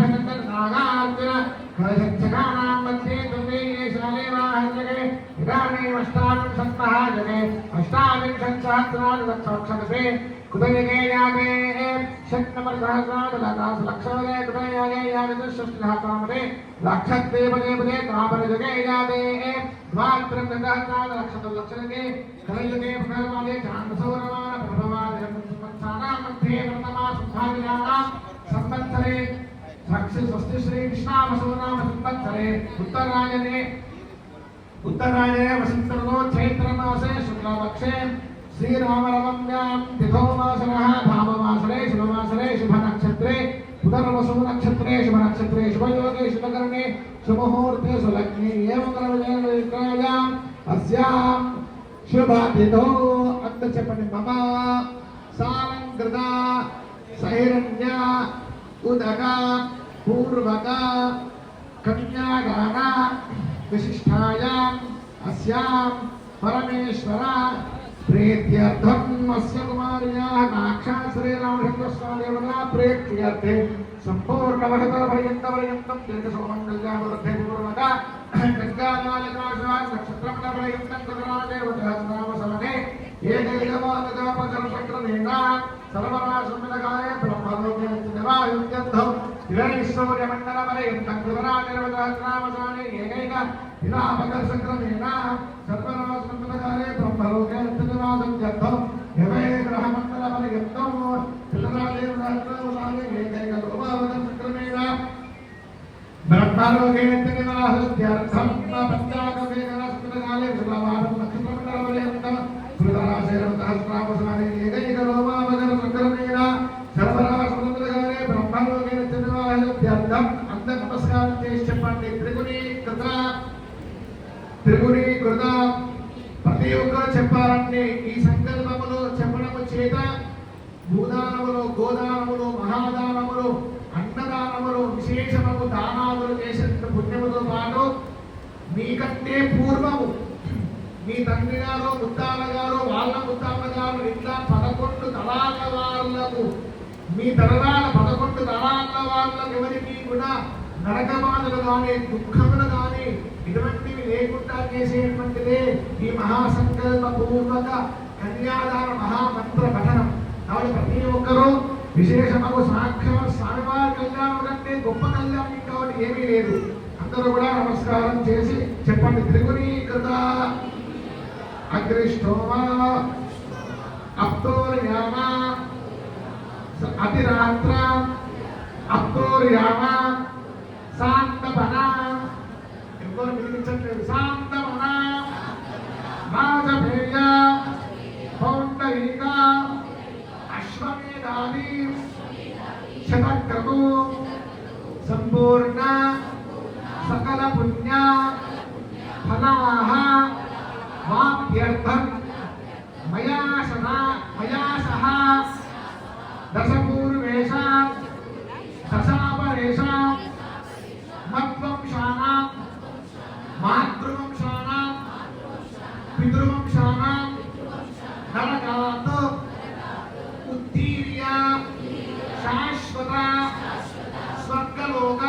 विजयाधनन्दनागार्जुन कलशतकानां मध्ये द्वितीये शालेवाहजगे इदानीमष्टाविंशत्तः जगे अष्टाविंशत्सहस्राधिकक्षसे कुतयगे यागे षट्नमसहस्राधिकलक्षवदे कुतयगे यागे षष्टिसहस्रामदे लक्षद्देवदेवदे कामरजगे यागे द्वात्रिंशत्सहस्राधिकलक्षतुर्लक्षगे कलयुगे प्रथमवादे चान्दसौरमान प्रथमवादे संवत्सराणां मध्ये वर्तमासुभाविनानां संवत्सरे स्वस्ति श्री कृष्णावसुनाम संवत्सरे उत्तरायणे वसन्तऋतौ चैत्रमासे शुक्लपक्षे श्रीरामनवम्यां तिथौ वासरः भामवासरे शुभवासरे शुभनक्षत्रे पुनर्वसु नक्षत्रे शुभनक्षत्रे शुभयोगे शुभकरणे शुभमुहूर्ते सुलग्ने एवं क्रमविक्रयाम् अस्यां शुभतिथौ अंत చెప్పండి मम सालंकृता सहिरण्य उदक पूर्वक कन्यादान विशिष्टायाम् अस्यां परमेश्वर प्रीत्यर्थम् अस्य कुमार्याः साक्षात् श्रीरामचन्द्रस्वामिदेवता प्रीत्यर्थे सम्पूर्णमहितपर्यन्तं दीर्घसौमङ्गल्यावृद्धे पूर्वक गङ्गामालिकाश्वान् नक्षत्रमण्डलपर्यन्तं कृतरादेवतानामसमने एकैकमानकापकल्पक्रमेण सर्वरासुमिलकाय ब्रह्मलोके निवायुत्यर्थं त्रिवेणीश्वर्यमण्डलपर्यन्तं कृतरादेवतानामसमने एकैक विरामकल्पक्रमेण सर्वरासुमिलकाय ब्रह्मलोके निवासत्यर्थं यवै ग्रहमण्डलपर्यन्तं कृतरादेवतानामसमने एकैकलोपावकल्पक्रमेण ब्रह्मलोके निवासत्यर्थं पञ्चाकवेदनास्मितकाले सुलभानं नक्षत्रमण्डलपर्यन्तं कृतराशेरवतहस्रावसाने एकैकलोपावकल्पक्रमेण सर्वरासुमिलकाय ब्रह्मलोके निवासत्यर्थं अंत नमस्कारं చేసి చెప్పండి త్రిగుణీకృత ప్రతి ఒక్కరు చెప్పాలంటే ఈ సంకల్పములు చెప్పడము చేత భూదానములు గోదానములు మహాదానములు అన్నదానములు విశేషము దానాదులు చేసిన పుణ్యముతో పాటు మీకంటే పూర్వము మీ తండ్రి గారు ముత్తాల గారు వాళ్ళ ముత్తాల గారు ఇట్లా 11 తలాల వాళ్ళకు మీ తరవాల 11 తలాల వాళ్ళకు ఎవరికి కూడా నరక బాధలు కానీ దుఃఖములు కానీ ఇటువంటివి లేకుండా చేసేటువంటిదే ఈ మహాసంకల్ప పూర్వక కన్యాదాన మహామంత్ర పఠనం. కాబట్టి ప్రతి ఒక్కరూ విశేషము సాక్షాత్ స్వామివారి కళ్యాణం కంటే గొప్ప కళ్యాణం కాబట్టి ఏమీ లేదు. అందరూ కూడా నమస్కారం చేసి చెప్పండి త్రిగుణీకృత అగ్రిష్టోమ అప్తోర్యామ అతిరాత్ర అప్తోర్యామ శాంతపన ఎవరు మిగిలించట్లేదు శాంతపన రాజభేయ పౌండరీక అశ్వమేధాది శతక్రతు సంపూర్ణ సకల పుణ్య ఫలాః వాప్త్యర్థం మయా సహ దశపూర్వేషాం దశాపరేషాం మద్వంశానాం మాతృవంశానాం పితృవంశానాం నరకాత్ ఉత్తీర్య శాశ్వత స్వర్గలోక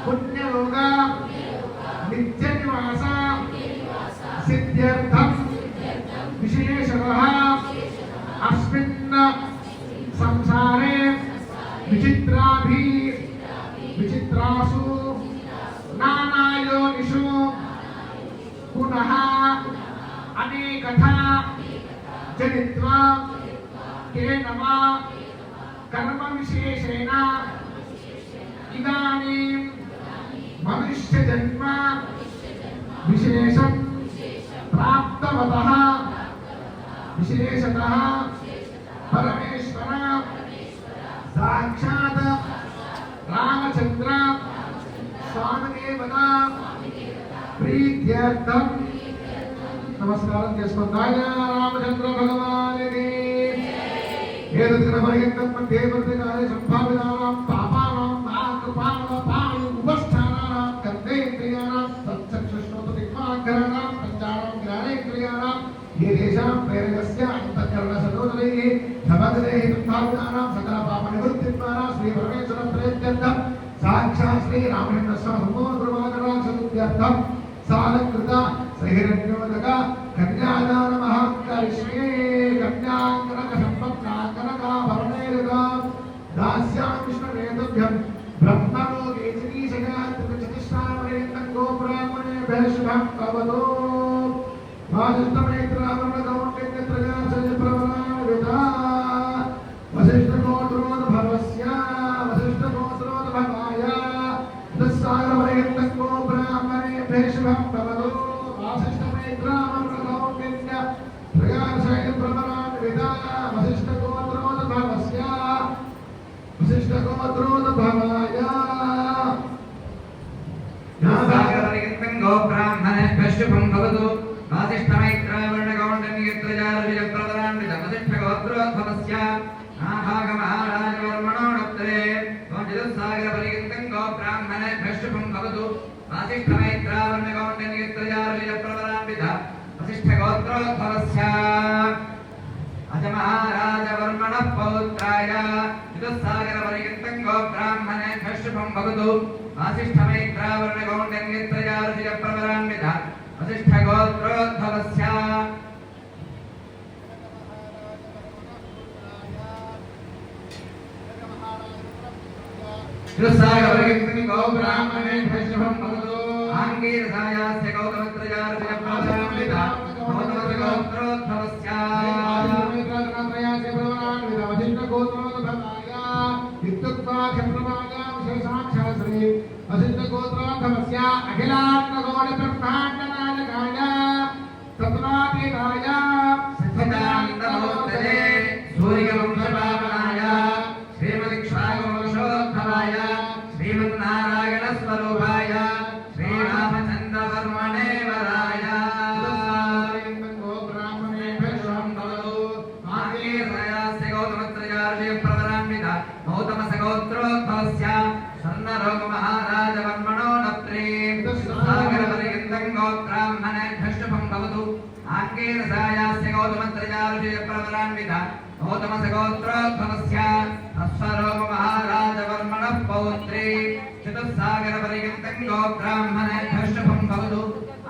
పుణ్యలోక నిత్య నివాస సిద్ధ్యర్థం విశేషతః అస్మిన్ సంసారే విచిత్రాసు నానాయోనిషు పునః అనేకథా జనిత్వా కేన వా కర్మ విశేషేణ ఇదానీం మనుష్య జన్మ విశేషం ప్రాప్తవతః విశేషతః పరమేశ్వర సాక్షాత్ రామచంద్ర స్వామిదేవత ప్రీత్యర్థం నమస్కారం చేసుకుందాయ రామచంద్ర భగవానికి ఏదగ్రమయంతం మధ్యే వర్తికాలే సంభావితానాం పాపానాం నాకృపాణపాణి ఉపస్థానానాం కర్తేంద్రియాణాం తచ్చక్షుష్ణోతదిక్మాకరణాం పంచానాం జ్ఞానేంద్రియాణాం ఏషాం ప్రేరకస్య అంతఃకరణసరోజనైః సమగ్రైః సంభావితానాం సకల పాపనివృత్తిద్వారా శ్రీ పరమేశ్వర ప్రేత్యర్థం సాక్షాత్ శ్రీ రామచంద్ర స్వామిత్యర్థం సాలకృత శ్రీహిరణ్యోదక కన్యాదాన మహాకరిష్యే కన్యాంకనక సంపత్నాకనకాభరణేరుక దాస్యాం విష్ణునేతుభ్యం బ్రహ్మలోకే శ్రీశయాత్రికచతిష్టాపర్యంతం గోబ్రాహ్మణేభ్యः శుభం భవతు వాసిష్ఠమైత్రావరణగౌండ్యత్రజాసయప్రవరాన్వితా వసిష్ఠగోత్రోద్భవస్య వసిష్ఠగోత్రోద్భవాయ దస్సాగరపర్యంతం గోబ్రాహ్మణేభ్యः శుభం భవతు వాసిష్ఠమైత్రావరణగౌండ్యత్రజాసయప్రవరాన్వితా వసిష్ఠగోత్రోద్భవస్య వసిష్ఠగోత్రోద్భవాయ సాగరపర్యంతం గోబ్రాహ్మణేభ్యः శుభం భవతు వాసిష్ఠమైత్రావరణగౌండ్యత్రజాసయప్రవరాన్వితా వసిష్ఠగోత్రోద్భవస్య నాభాగమహారాజవర్మణోణత్రే సాగరపర్యంతం గోబ్రాహ్మణేభ్యः శుభం భవతు వాసిష్ఠమైత్రావరణగౌండ్యత్రజాసయప్రవరాన్వితా వసిష్ఠగోత్రోద్భవస్య అజమహారాజవర్మణః పౌత్రాయ చతుస్సాగరపర్యంతం గోబ్రాహ్మణేభ్యः శుభం భవతు వాసిష్ఠమైత్రావరణగౌండ్యత్రజాసయప్రవరాన్వితా వసిష్ఠగోత్రోద్భవస్య చతుస్సాగరపర్యంతం గోబ్రాహ్మణేభ్యः శుభం భవతు ఆంగీరసాయాస్య గౌతమత్రజాసయప్రవరాన్వితా గౌతమగోత్రోద్భవస్య వసిష్ఠగోత్రోద్భవస్య అఖిలాండగౌడ బ్రహ్మాండనాయకాయ తత్వాతీతాయ సచ్చిదానందమూర్తయే సూర్యవంశపావనాయ శ్రీమదిక్షాగవంశోద్భవాయ శ్రీమన్నారాయణ స్వరూపాయ శ్రీరామచంద్రవర్మణే వరాయ ఆంగీరసాయాస్య గౌతమత్రజాసయప్రవరాన్వితా గౌతమసగోత్రోద్భవస్య స్వర్ణరోగమహారాజవర్మణోణత్రే సాగరపర్యంతం గోబ్రాహ్మణేభ్యः శుభం భవతు ఆంగీరసాయాస్య గౌతమత్రజాసయప్రవరాన్వితా గౌతమసగోత్రోద్భవస్య అశ్వరోగమహారాజవర్మణః పౌత్రే చతుస్సాగరపర్యంతం గోబ్రాహ్మణేభ్యः శుభం భవతు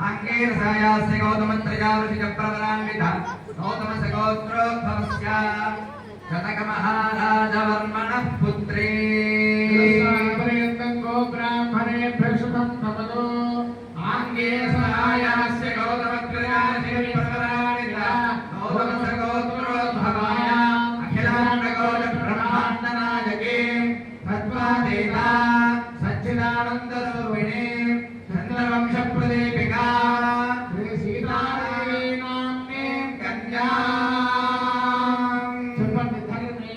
ఆంగీరసాయాస్య గౌతమత్రజాసయప్రవరాన్వితా గౌతమసగోత్రోద్భవస్య జనకమహారాజవర్మణః పుత్రే గోబ్రాహ్మణేభ్యः శుభం భవతు ఆంగీరసాయాస్య గౌతమత్రజాసయప్రవరాన్వితా గౌతమసగోత్రోద్భవాయ అఖిలాండగౌడ బ్రహ్మాండనాయకే తత్వాతీతా సచ్చిదానందరూపిణే చంద్రవంశప్రదీపికా శ్రీ సీతాదేవి నామ్నే కన్యా చెప్పండి ధర్మే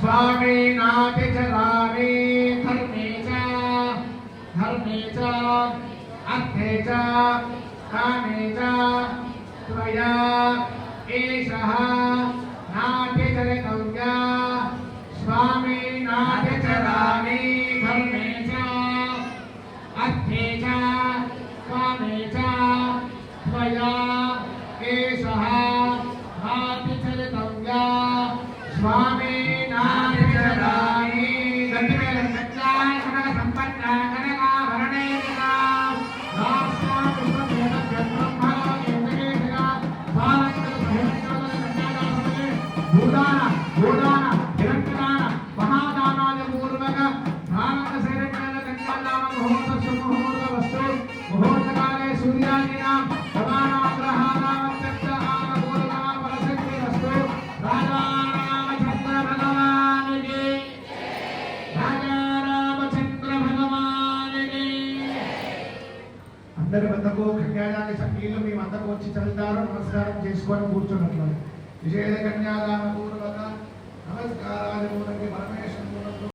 स्वामी नातिचरामि धर्मे च अर्थे च कामे च त्वया एषः नातिचरितव्या स्वामी नातिचरामि धर्मे च अर्थे च कामे च त्वया एषः नातिचरितव्या स्वामी नातिचरामि गतिमेलं सच्चाय कनक संपन्ना कनकाभरणेना राष्ट्रा पुष्पमेतं ब्रह्मणो केन्द्रेशया बालकं सहितोदकन्यादासने भूदान हिरण्यदान महादानाय पूर्वक दानक सेरण्यन कन्यादान मुहूर्त वस्तु मुहूर्तकाले सूर्यादीनां भवानां ग्रहाणां चक्षुः पूर्वकां परशक्ति वस्तु राजा అందరి వద్దకు కన్యాదాన సఖీలు మీ వద్దకు వచ్చి చదువుతారు నమస్కారం చేసుకొని కూర్చున్నట్లు విశేష కన్యాదాన పూర్వక నమస్కారాలు పూర్వకి పరమేశ్వరుడు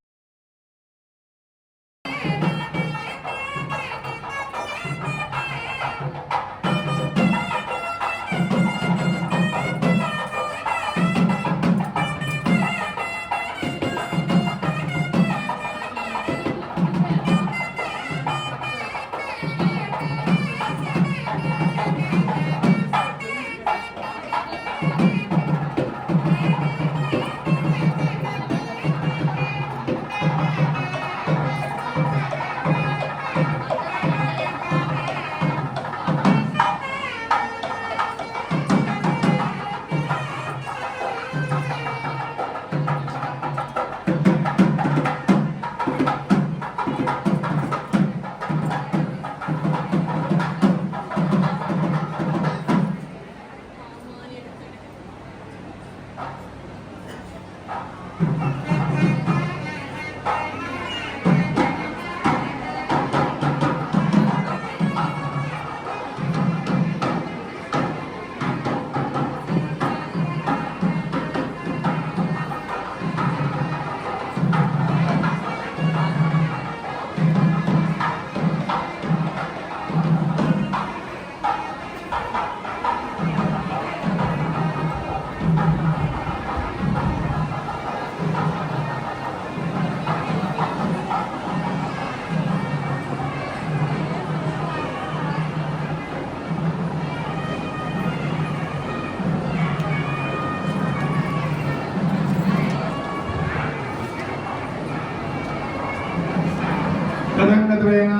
तदंगत्वेन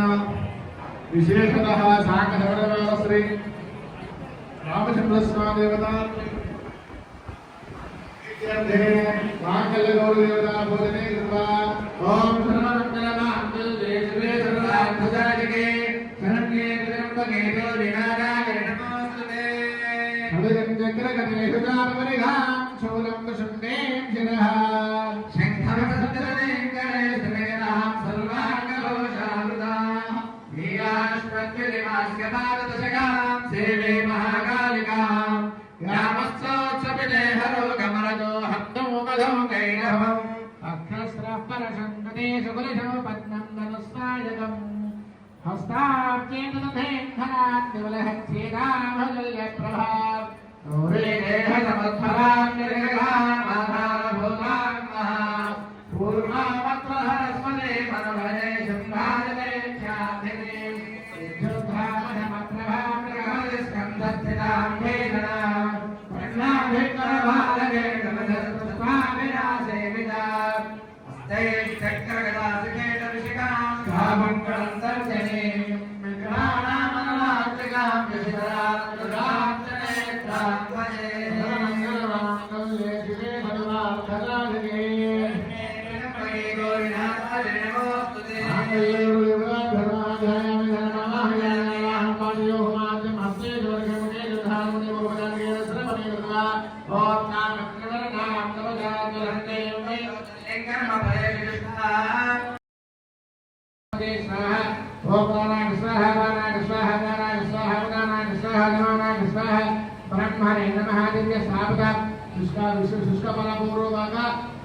विशेषतः साकधर्मदेव श्री रामचंद्रस्वामी देवता मांगल्यगौरी देवता पूजने कृत्वा ओम सर्वमंगलमांगल्ये शिवे सर्वार्थसाधके शरण्ये त्र्यंबके गौरीनारायणे नमोस्तुते हृदयं चक्रगणेषु चापरिधां शूलं शुण्डें शिरः सेवे महाकालिकां यामस्तोत्सविने हरो कमरजो हत्तो मधो गैरवम् अक्षस्रः परशङ्कते सुकुलिशो पद्मं धनुस्सायकम् हस्ताब्जेन दधेन्धनात् विवलहच्छेदामहल्यप्रभा दूरे देहसमुत्फलां निर्गलाम् आधारभूतां महा पूर्वामत्रहरस्मदे मनभजे शम्भाजते ख्यातिने ब्रह्मणे नमः दिव्य स्थापक शुष्कफलपूर्वक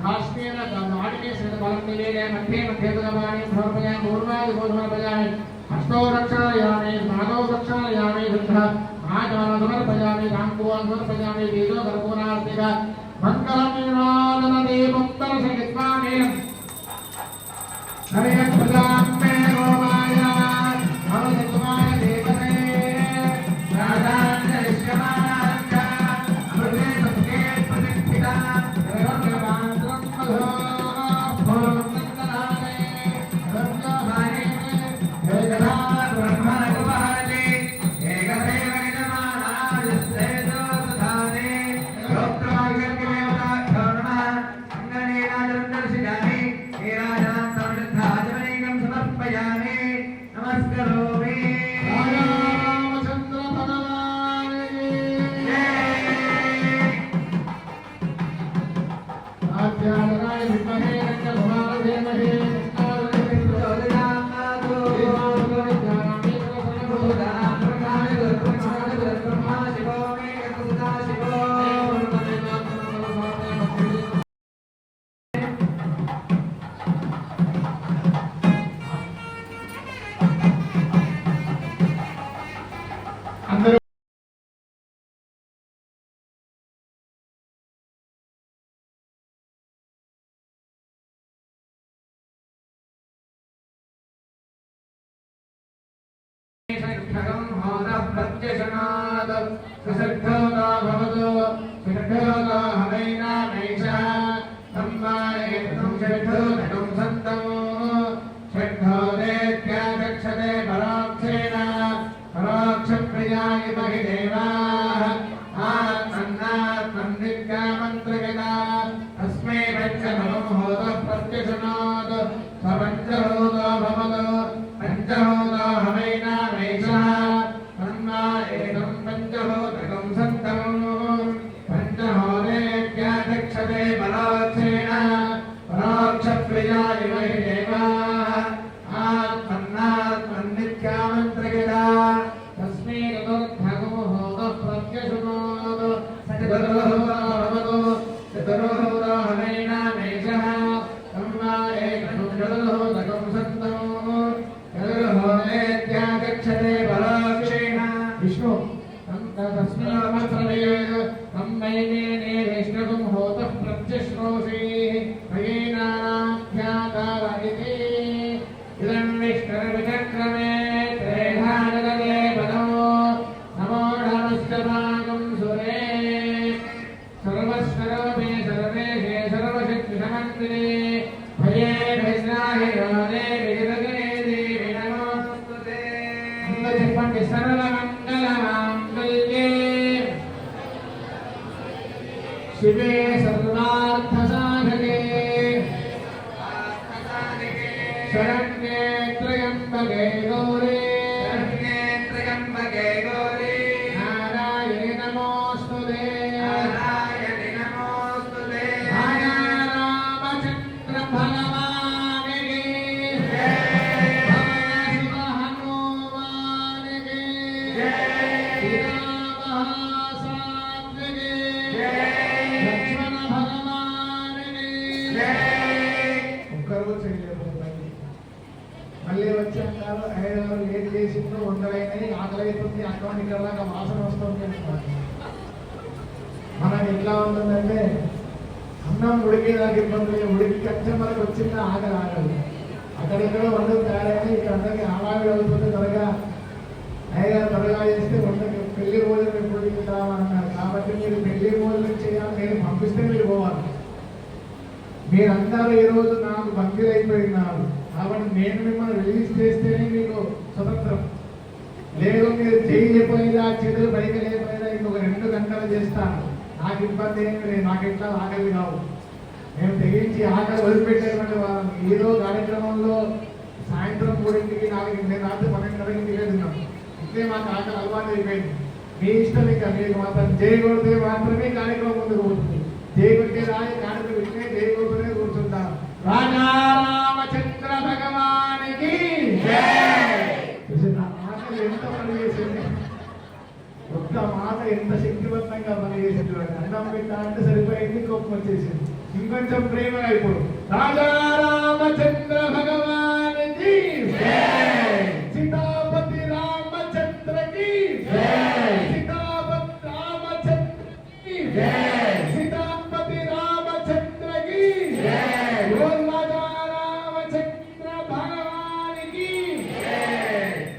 काश्मीर नाटिके बलं निवेदय मध्ये मध्ये भगवाणी समर्पयामि पूर्वादिको समर्पयामि हस्तौ रक्षामि नादौ रक्षामि शुद्धः आचमनं समर्पयामि ताम्बूलं समर्पयामि तेजो कर्पूरार्तिक मङ्गलं निर्वादनदीपं दर्शयित्वामि हरियत्प्रदां मे रोमाय भवतुमाय देवते राधान्यश्यमानाच्च अमृते सत्ये प्रतिष्ठिता देवदेवान्त्रं मधो भों नन्दनाय रङ्गभाये जयगदा ब्रह्मणकुमारे एकदेव निजमानायस्ते जोधाने योक्त्रायज्ञमेवताक्षर्णः अङ्गनेनाजन्दर्शिजामि हे राजान्तर्धाजमनेकं समर्पयामि नमस्करोमि रामचंद्र भगवान की आज्ञानाय विद्महे रंगभूमाय धीमहि అందరూ खगं होदा प्रत्यशनाद सुसर्गोदा भवतो सुसर्गोदा हवैना नैषा तम्बाये तं षड्ढोदकं सन्तं षड्ढोदेत्याचक्षते परोक्षेण परोक्षप्रियाय महि देवाः आत्मन्नात्मन्नित्यामन्त्रगता तस्मै पञ्चमं होदा प्रत्यशनाद सपञ्चहोदा भवतो पञ्चहोदा हवैना नैषः तन्मायेनं पञ्चहोदकं सन्तं पञ्चहोदेत्याचक्षते परोक्षेण परोक्षप्रियाय महि देवाः आत्मन्नात्मन्नित्यामन्त्रगता तस्मै चतुर्थगो होदः प्रत्यशुनोद चतुर्होदा भवतो चतुर्होदा हवैना नैषः तन्मायेनं चतुर्होदकं सन्तं चतुर्होदेत्याचक्षते परोक्षेण विष्णु तस्मै नमस्कृतेन तन्मयेने वैष्णवं होतः प्रत्यश्रोषेः भयेनाख्यातार इति इदं विष्णुर्विचक्रमे त्रेधानदले पदो नमो नमस्य भागं सुरे सर्वस्वरूपे सर्वेशे सर्वशक्तिसमन्विते भये भैस्राहि योने विजगते देवी नमोस्तुते చెప్పండి సర్వమంగళమాంగళ్యే शिवे सर्वार्थसाधके शरण्ये त्र्यम्बके गौरी नारायणे नमोऽस्तुते रामचन्द्र भगवान् की भवनसुत हनुमान की మళ్ళీ వచ్చాక ఐదారు ఏది చేసిందో వందలైనది ఆకలైతుంది అక్కడ ఇక్కడలాగా వాసన వస్తుంది అనుకోండి. మనకి ఎట్లా ఉంటుందంటే అన్నం ఉడికేదాకా ఇబ్బంది ఉడికి కచ్చం వరకు వచ్చిందా ఆకలి ఆగదు. అక్కడెక్కడో వంటలు తయారైతే ఇక్కడ అందరికీ ఆలాగే అవుతుంది. త్వరగా ఐదారు త్వరగా చేస్తే వంటకి పెళ్లి భోజనం ఎప్పుడు తింటామన్నారు. కాబట్టి మీరు పెళ్లి భోజనం చేయాలి, నేను పంపిస్తే మీరు పోవాలి. మీరందరూ ఈరోజు నాకు బందీలు అయిపోయినారు కాబట్టి నేను మిమ్మల్ని రిలీజ్ చేస్తేనే మీకు స్వతంత్రం. లేదు మీరు చేయలేకపోయినా చేతులు పైకి లేకపోయినా ఇంకొక 2 గంటలు చేస్తాను, నాకు ఇబ్బంది ఏమి లేదు. నాకు ఎట్లా ఆకలి కావు. మేము తెగించి ఆకలి వదిలిపెట్టేటువంటి వాళ్ళం. ఏదో కార్యక్రమంలో సాయంత్రం 3ంటికి 4ంటికి నేను రాత్రి 12ంటికి తినేదిన్నాం. ఇట్లే మాకు ఆకలి అలవాటు అయిపోయింది. మీ ఇష్టం ఇంకా మీకు మాత్రం చేయకూడితే మాత్రమే కార్యక్రమం ముందుకు పోతుంది. చేయకుంటే రాయి కార్యక్రమం ఇట్లే చేయకూడదనే కూర్చుంటాం. రాజా రామచంద్ర భగవానికి ఆకలి ఎంత పని చేసింది, ఒక్క మాట ఎంత శక్తివంతంగా పని చేసేటువంటి. అన్నం పెట్టా అంటే సరే కోపం వచ్చేసింది. ఇంకొంచెం ప్రేమగా ఇప్పుడు రాజా రామచంద్ర భగవానికి సీతాపతి రామచంద్రకి సీతాపతి రామచంద్రకి సీతాపతి రామచంద్రకి రాజా రామచంద్ర భగవానికి.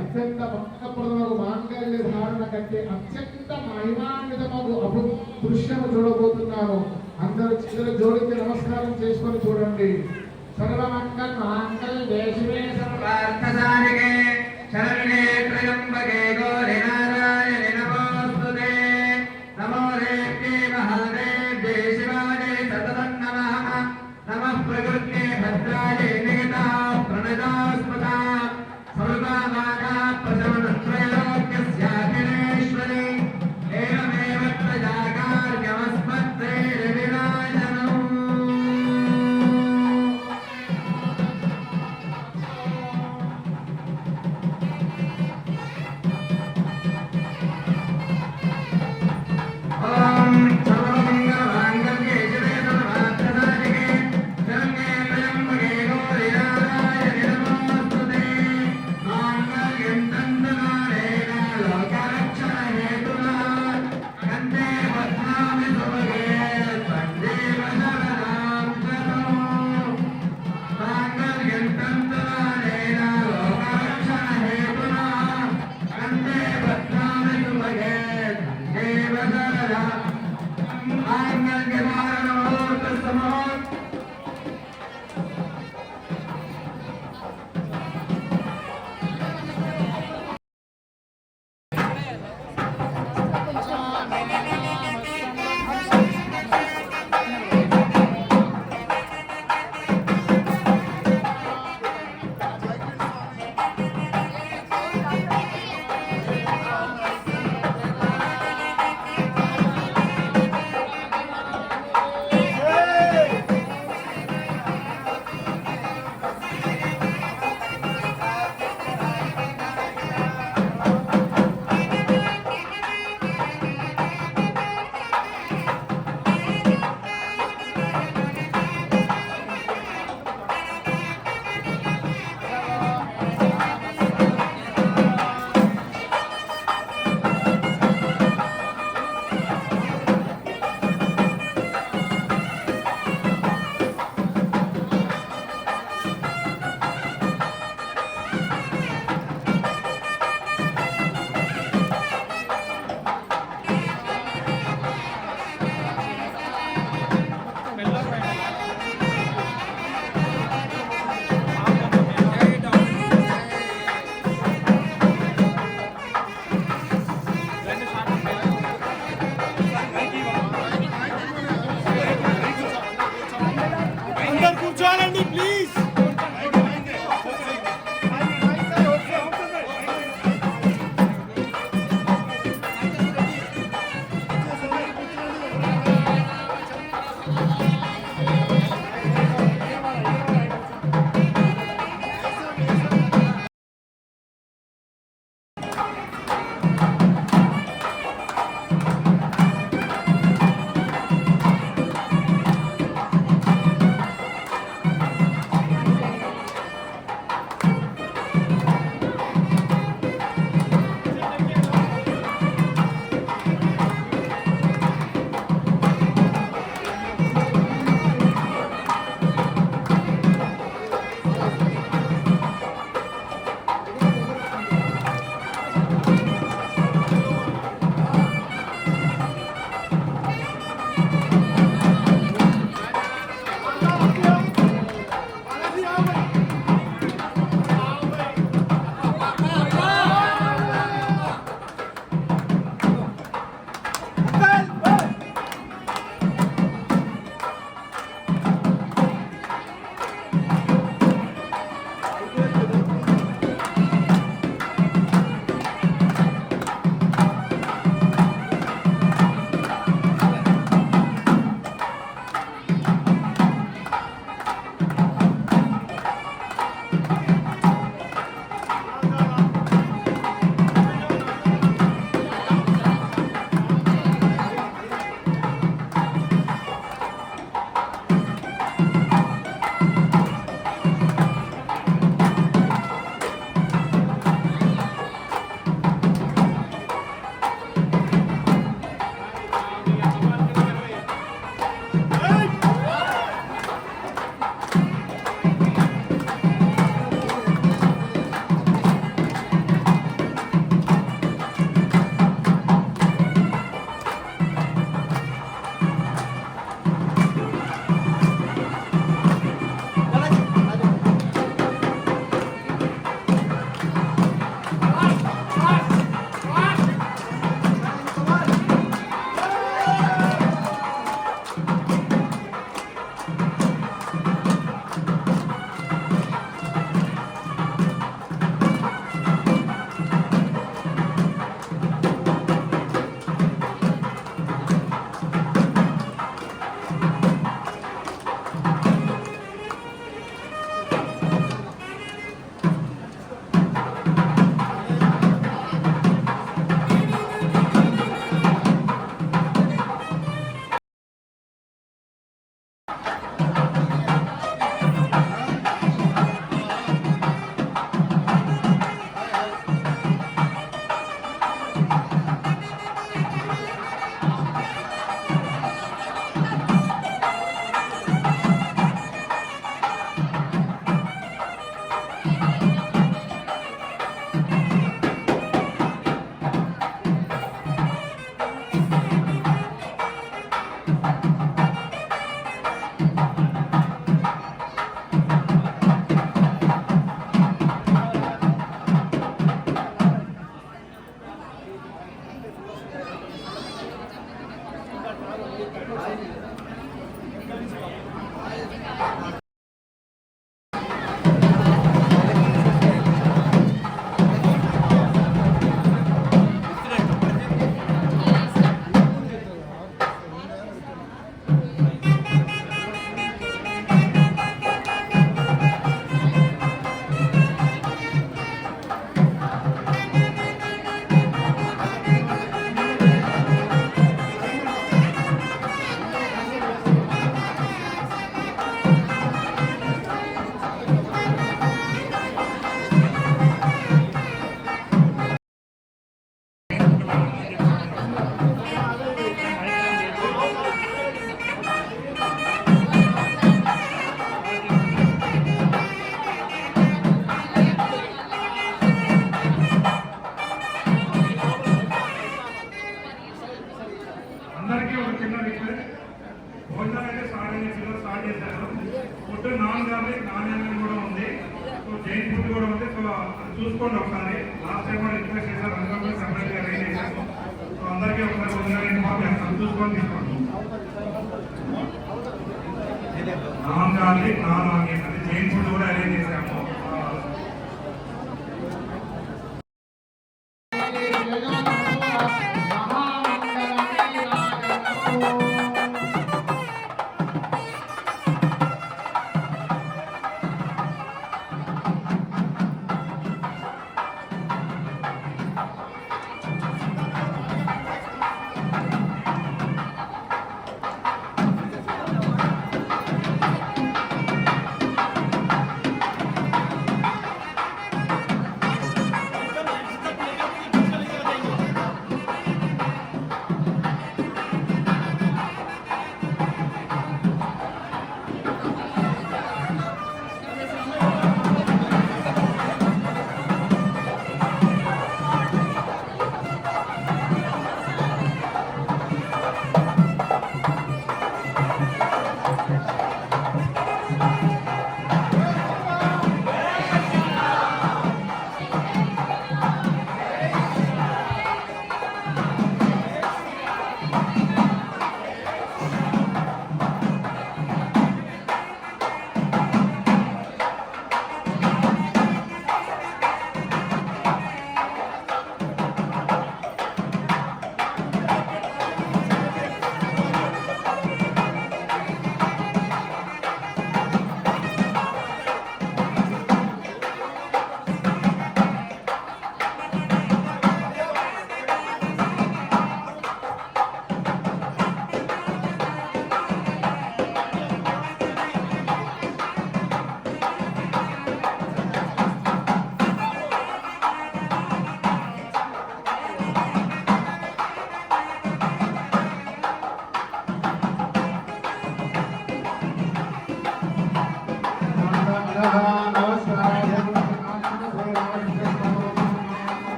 అత్యంత భక్తప్రదమగు మాంగళ్య ధారణ కంటే అత్యంత మహిమాన్వితమగు దృశ్యము చూడబోతున్నాను. అందరూ చేతులు జోడించి నమస్కారం చేసుకొని చూడండి. సర్వమంగళ మాంగళ్యే శివే సర్వార్థసాధికే శరణ్యే త్రయంబకే గౌరీ నారాయణి నమోస్తుతే. నమో దేవ్యే మహాదేవ్యే శివాయ సతతం నమః. నమః ప్రకృత్యే భద్రాయ నిగతా ప్రణదాస్పదా సర్వమాగా ప్రశమనత్రయోగ్యస్యాఖిలేశ్వరి ఏవమేవ ప్రజాకార్యమస్మత్తే విరాజనం. ఓం సర్వమంగళమాంగళ్యే శివే సర్వార్థసాధికే శరణ్యే త్రయంబకే గౌరీ నారాయణి నమోస్తుతే. మాంగళ్యం తంతునానేన లోకరక్షణహేతునా కంఠే బధ్నామి సుభగే త్వందేవ శరణాం శరణం. మాంగళ్యం తంతునానేన లోకరక్షణహేతునా కంఠే బధ్నామి సుభగే త్వందేవ శరణాం. మాంగళ్యధారణమూర్తస్తమోత్ కూర్చోవాలండి ప్లీజ్. గారి నాణ్యాన్ని కూడా ఉంది. సో జైన్ ఫుడ్ కూడా ఉంది. సో చూసుకోండి ఒకసారి. లాస్ట్ టైం కూడా రిక్వెస్ట్ చేశారు, అందరూ సపరేట్గా అరేంజ్ చేశాము. సో అందరికీ ఒకసారి ముందుగా ఇన్ఫార్మ్ చేస్తాను, చూసుకొని తీసుకోండి. నాన్ గార్లిక్ నాన్ ఆనియన్ అది జైన్ ఫుడ్ కూడా అరేంజ్ చేశాము.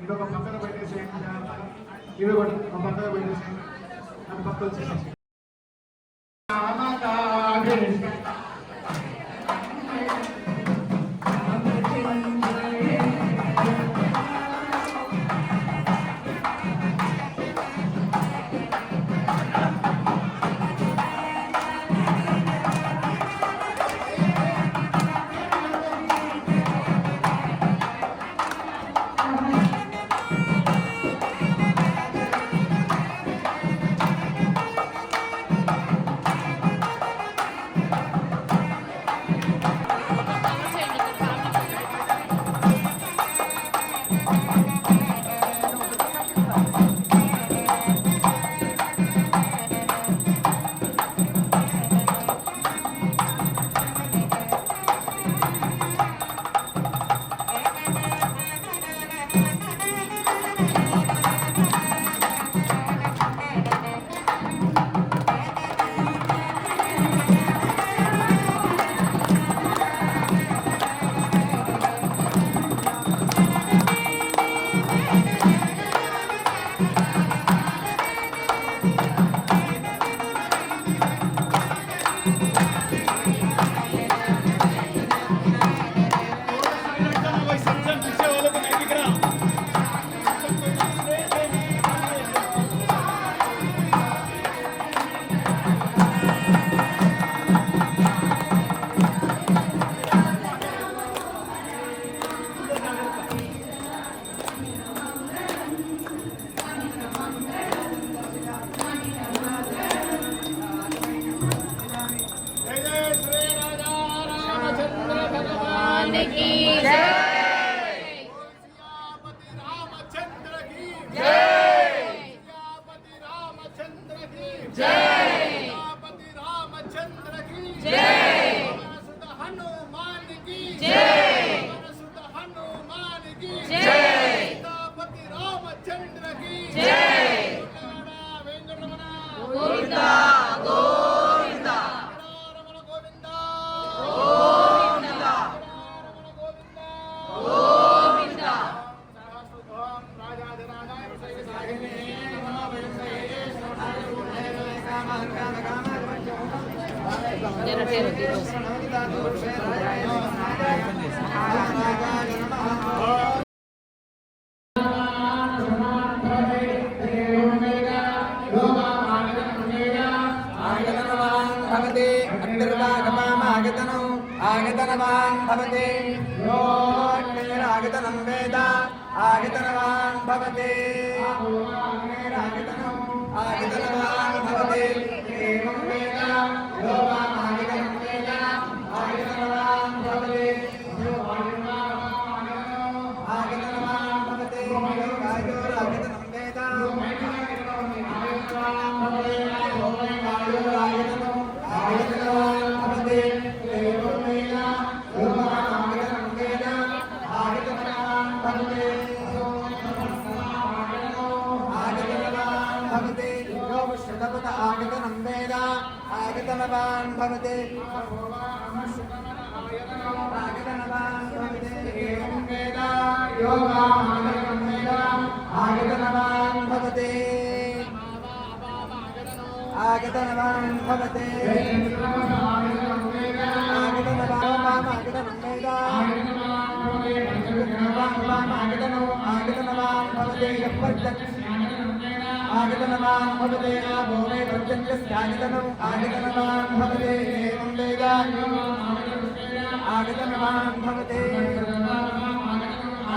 ఇది ఒక పక్కన పెట్టేసేయండి, ఇవి కూడా ఒక పక్కన పెట్టేసేయండి, అది పక్కన వచ్చేసేసి आगतनवान् भवति योऽग्निरागतनं वेद आगतनवान् भवति आगतनवान् भवति एवं वेद यो वामागतनं वेद आगतनवान् भवति आगतनवान् भवति योगायोरागतनं वेद आगतनवान् भवति आगतनं वेद आगतनवान् भवति आगतनवान् भवति एवं वेद यो वामागतनं वेद आगतनवान् भवति आगतनवान् भवति आगतनवान् वेद आगतनवान् भवति आगतनवान् भवते भोमे प्रत्यङ्गस्यागतनम् आगतनवान् भवते एवं वेद आगतनवान् भवते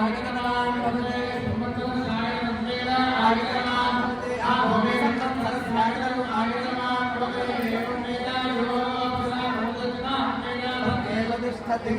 आगतनवान् भवते आगतनवान् भवते भोमे प्रत्यङ्गस्यागतनम् आगतनवान् भवते एवं वेद एव तिष्ठति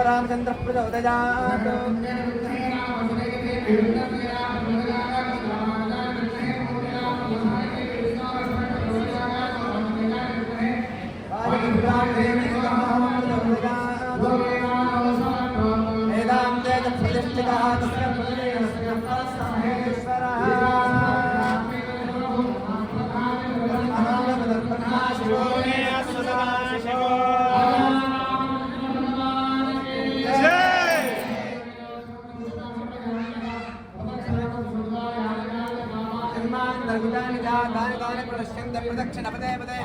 रामचंद्र प्रचोदयात् वेदान्ते प्रतिष्ठितः तस्य प्रदक्षिण पदे पदे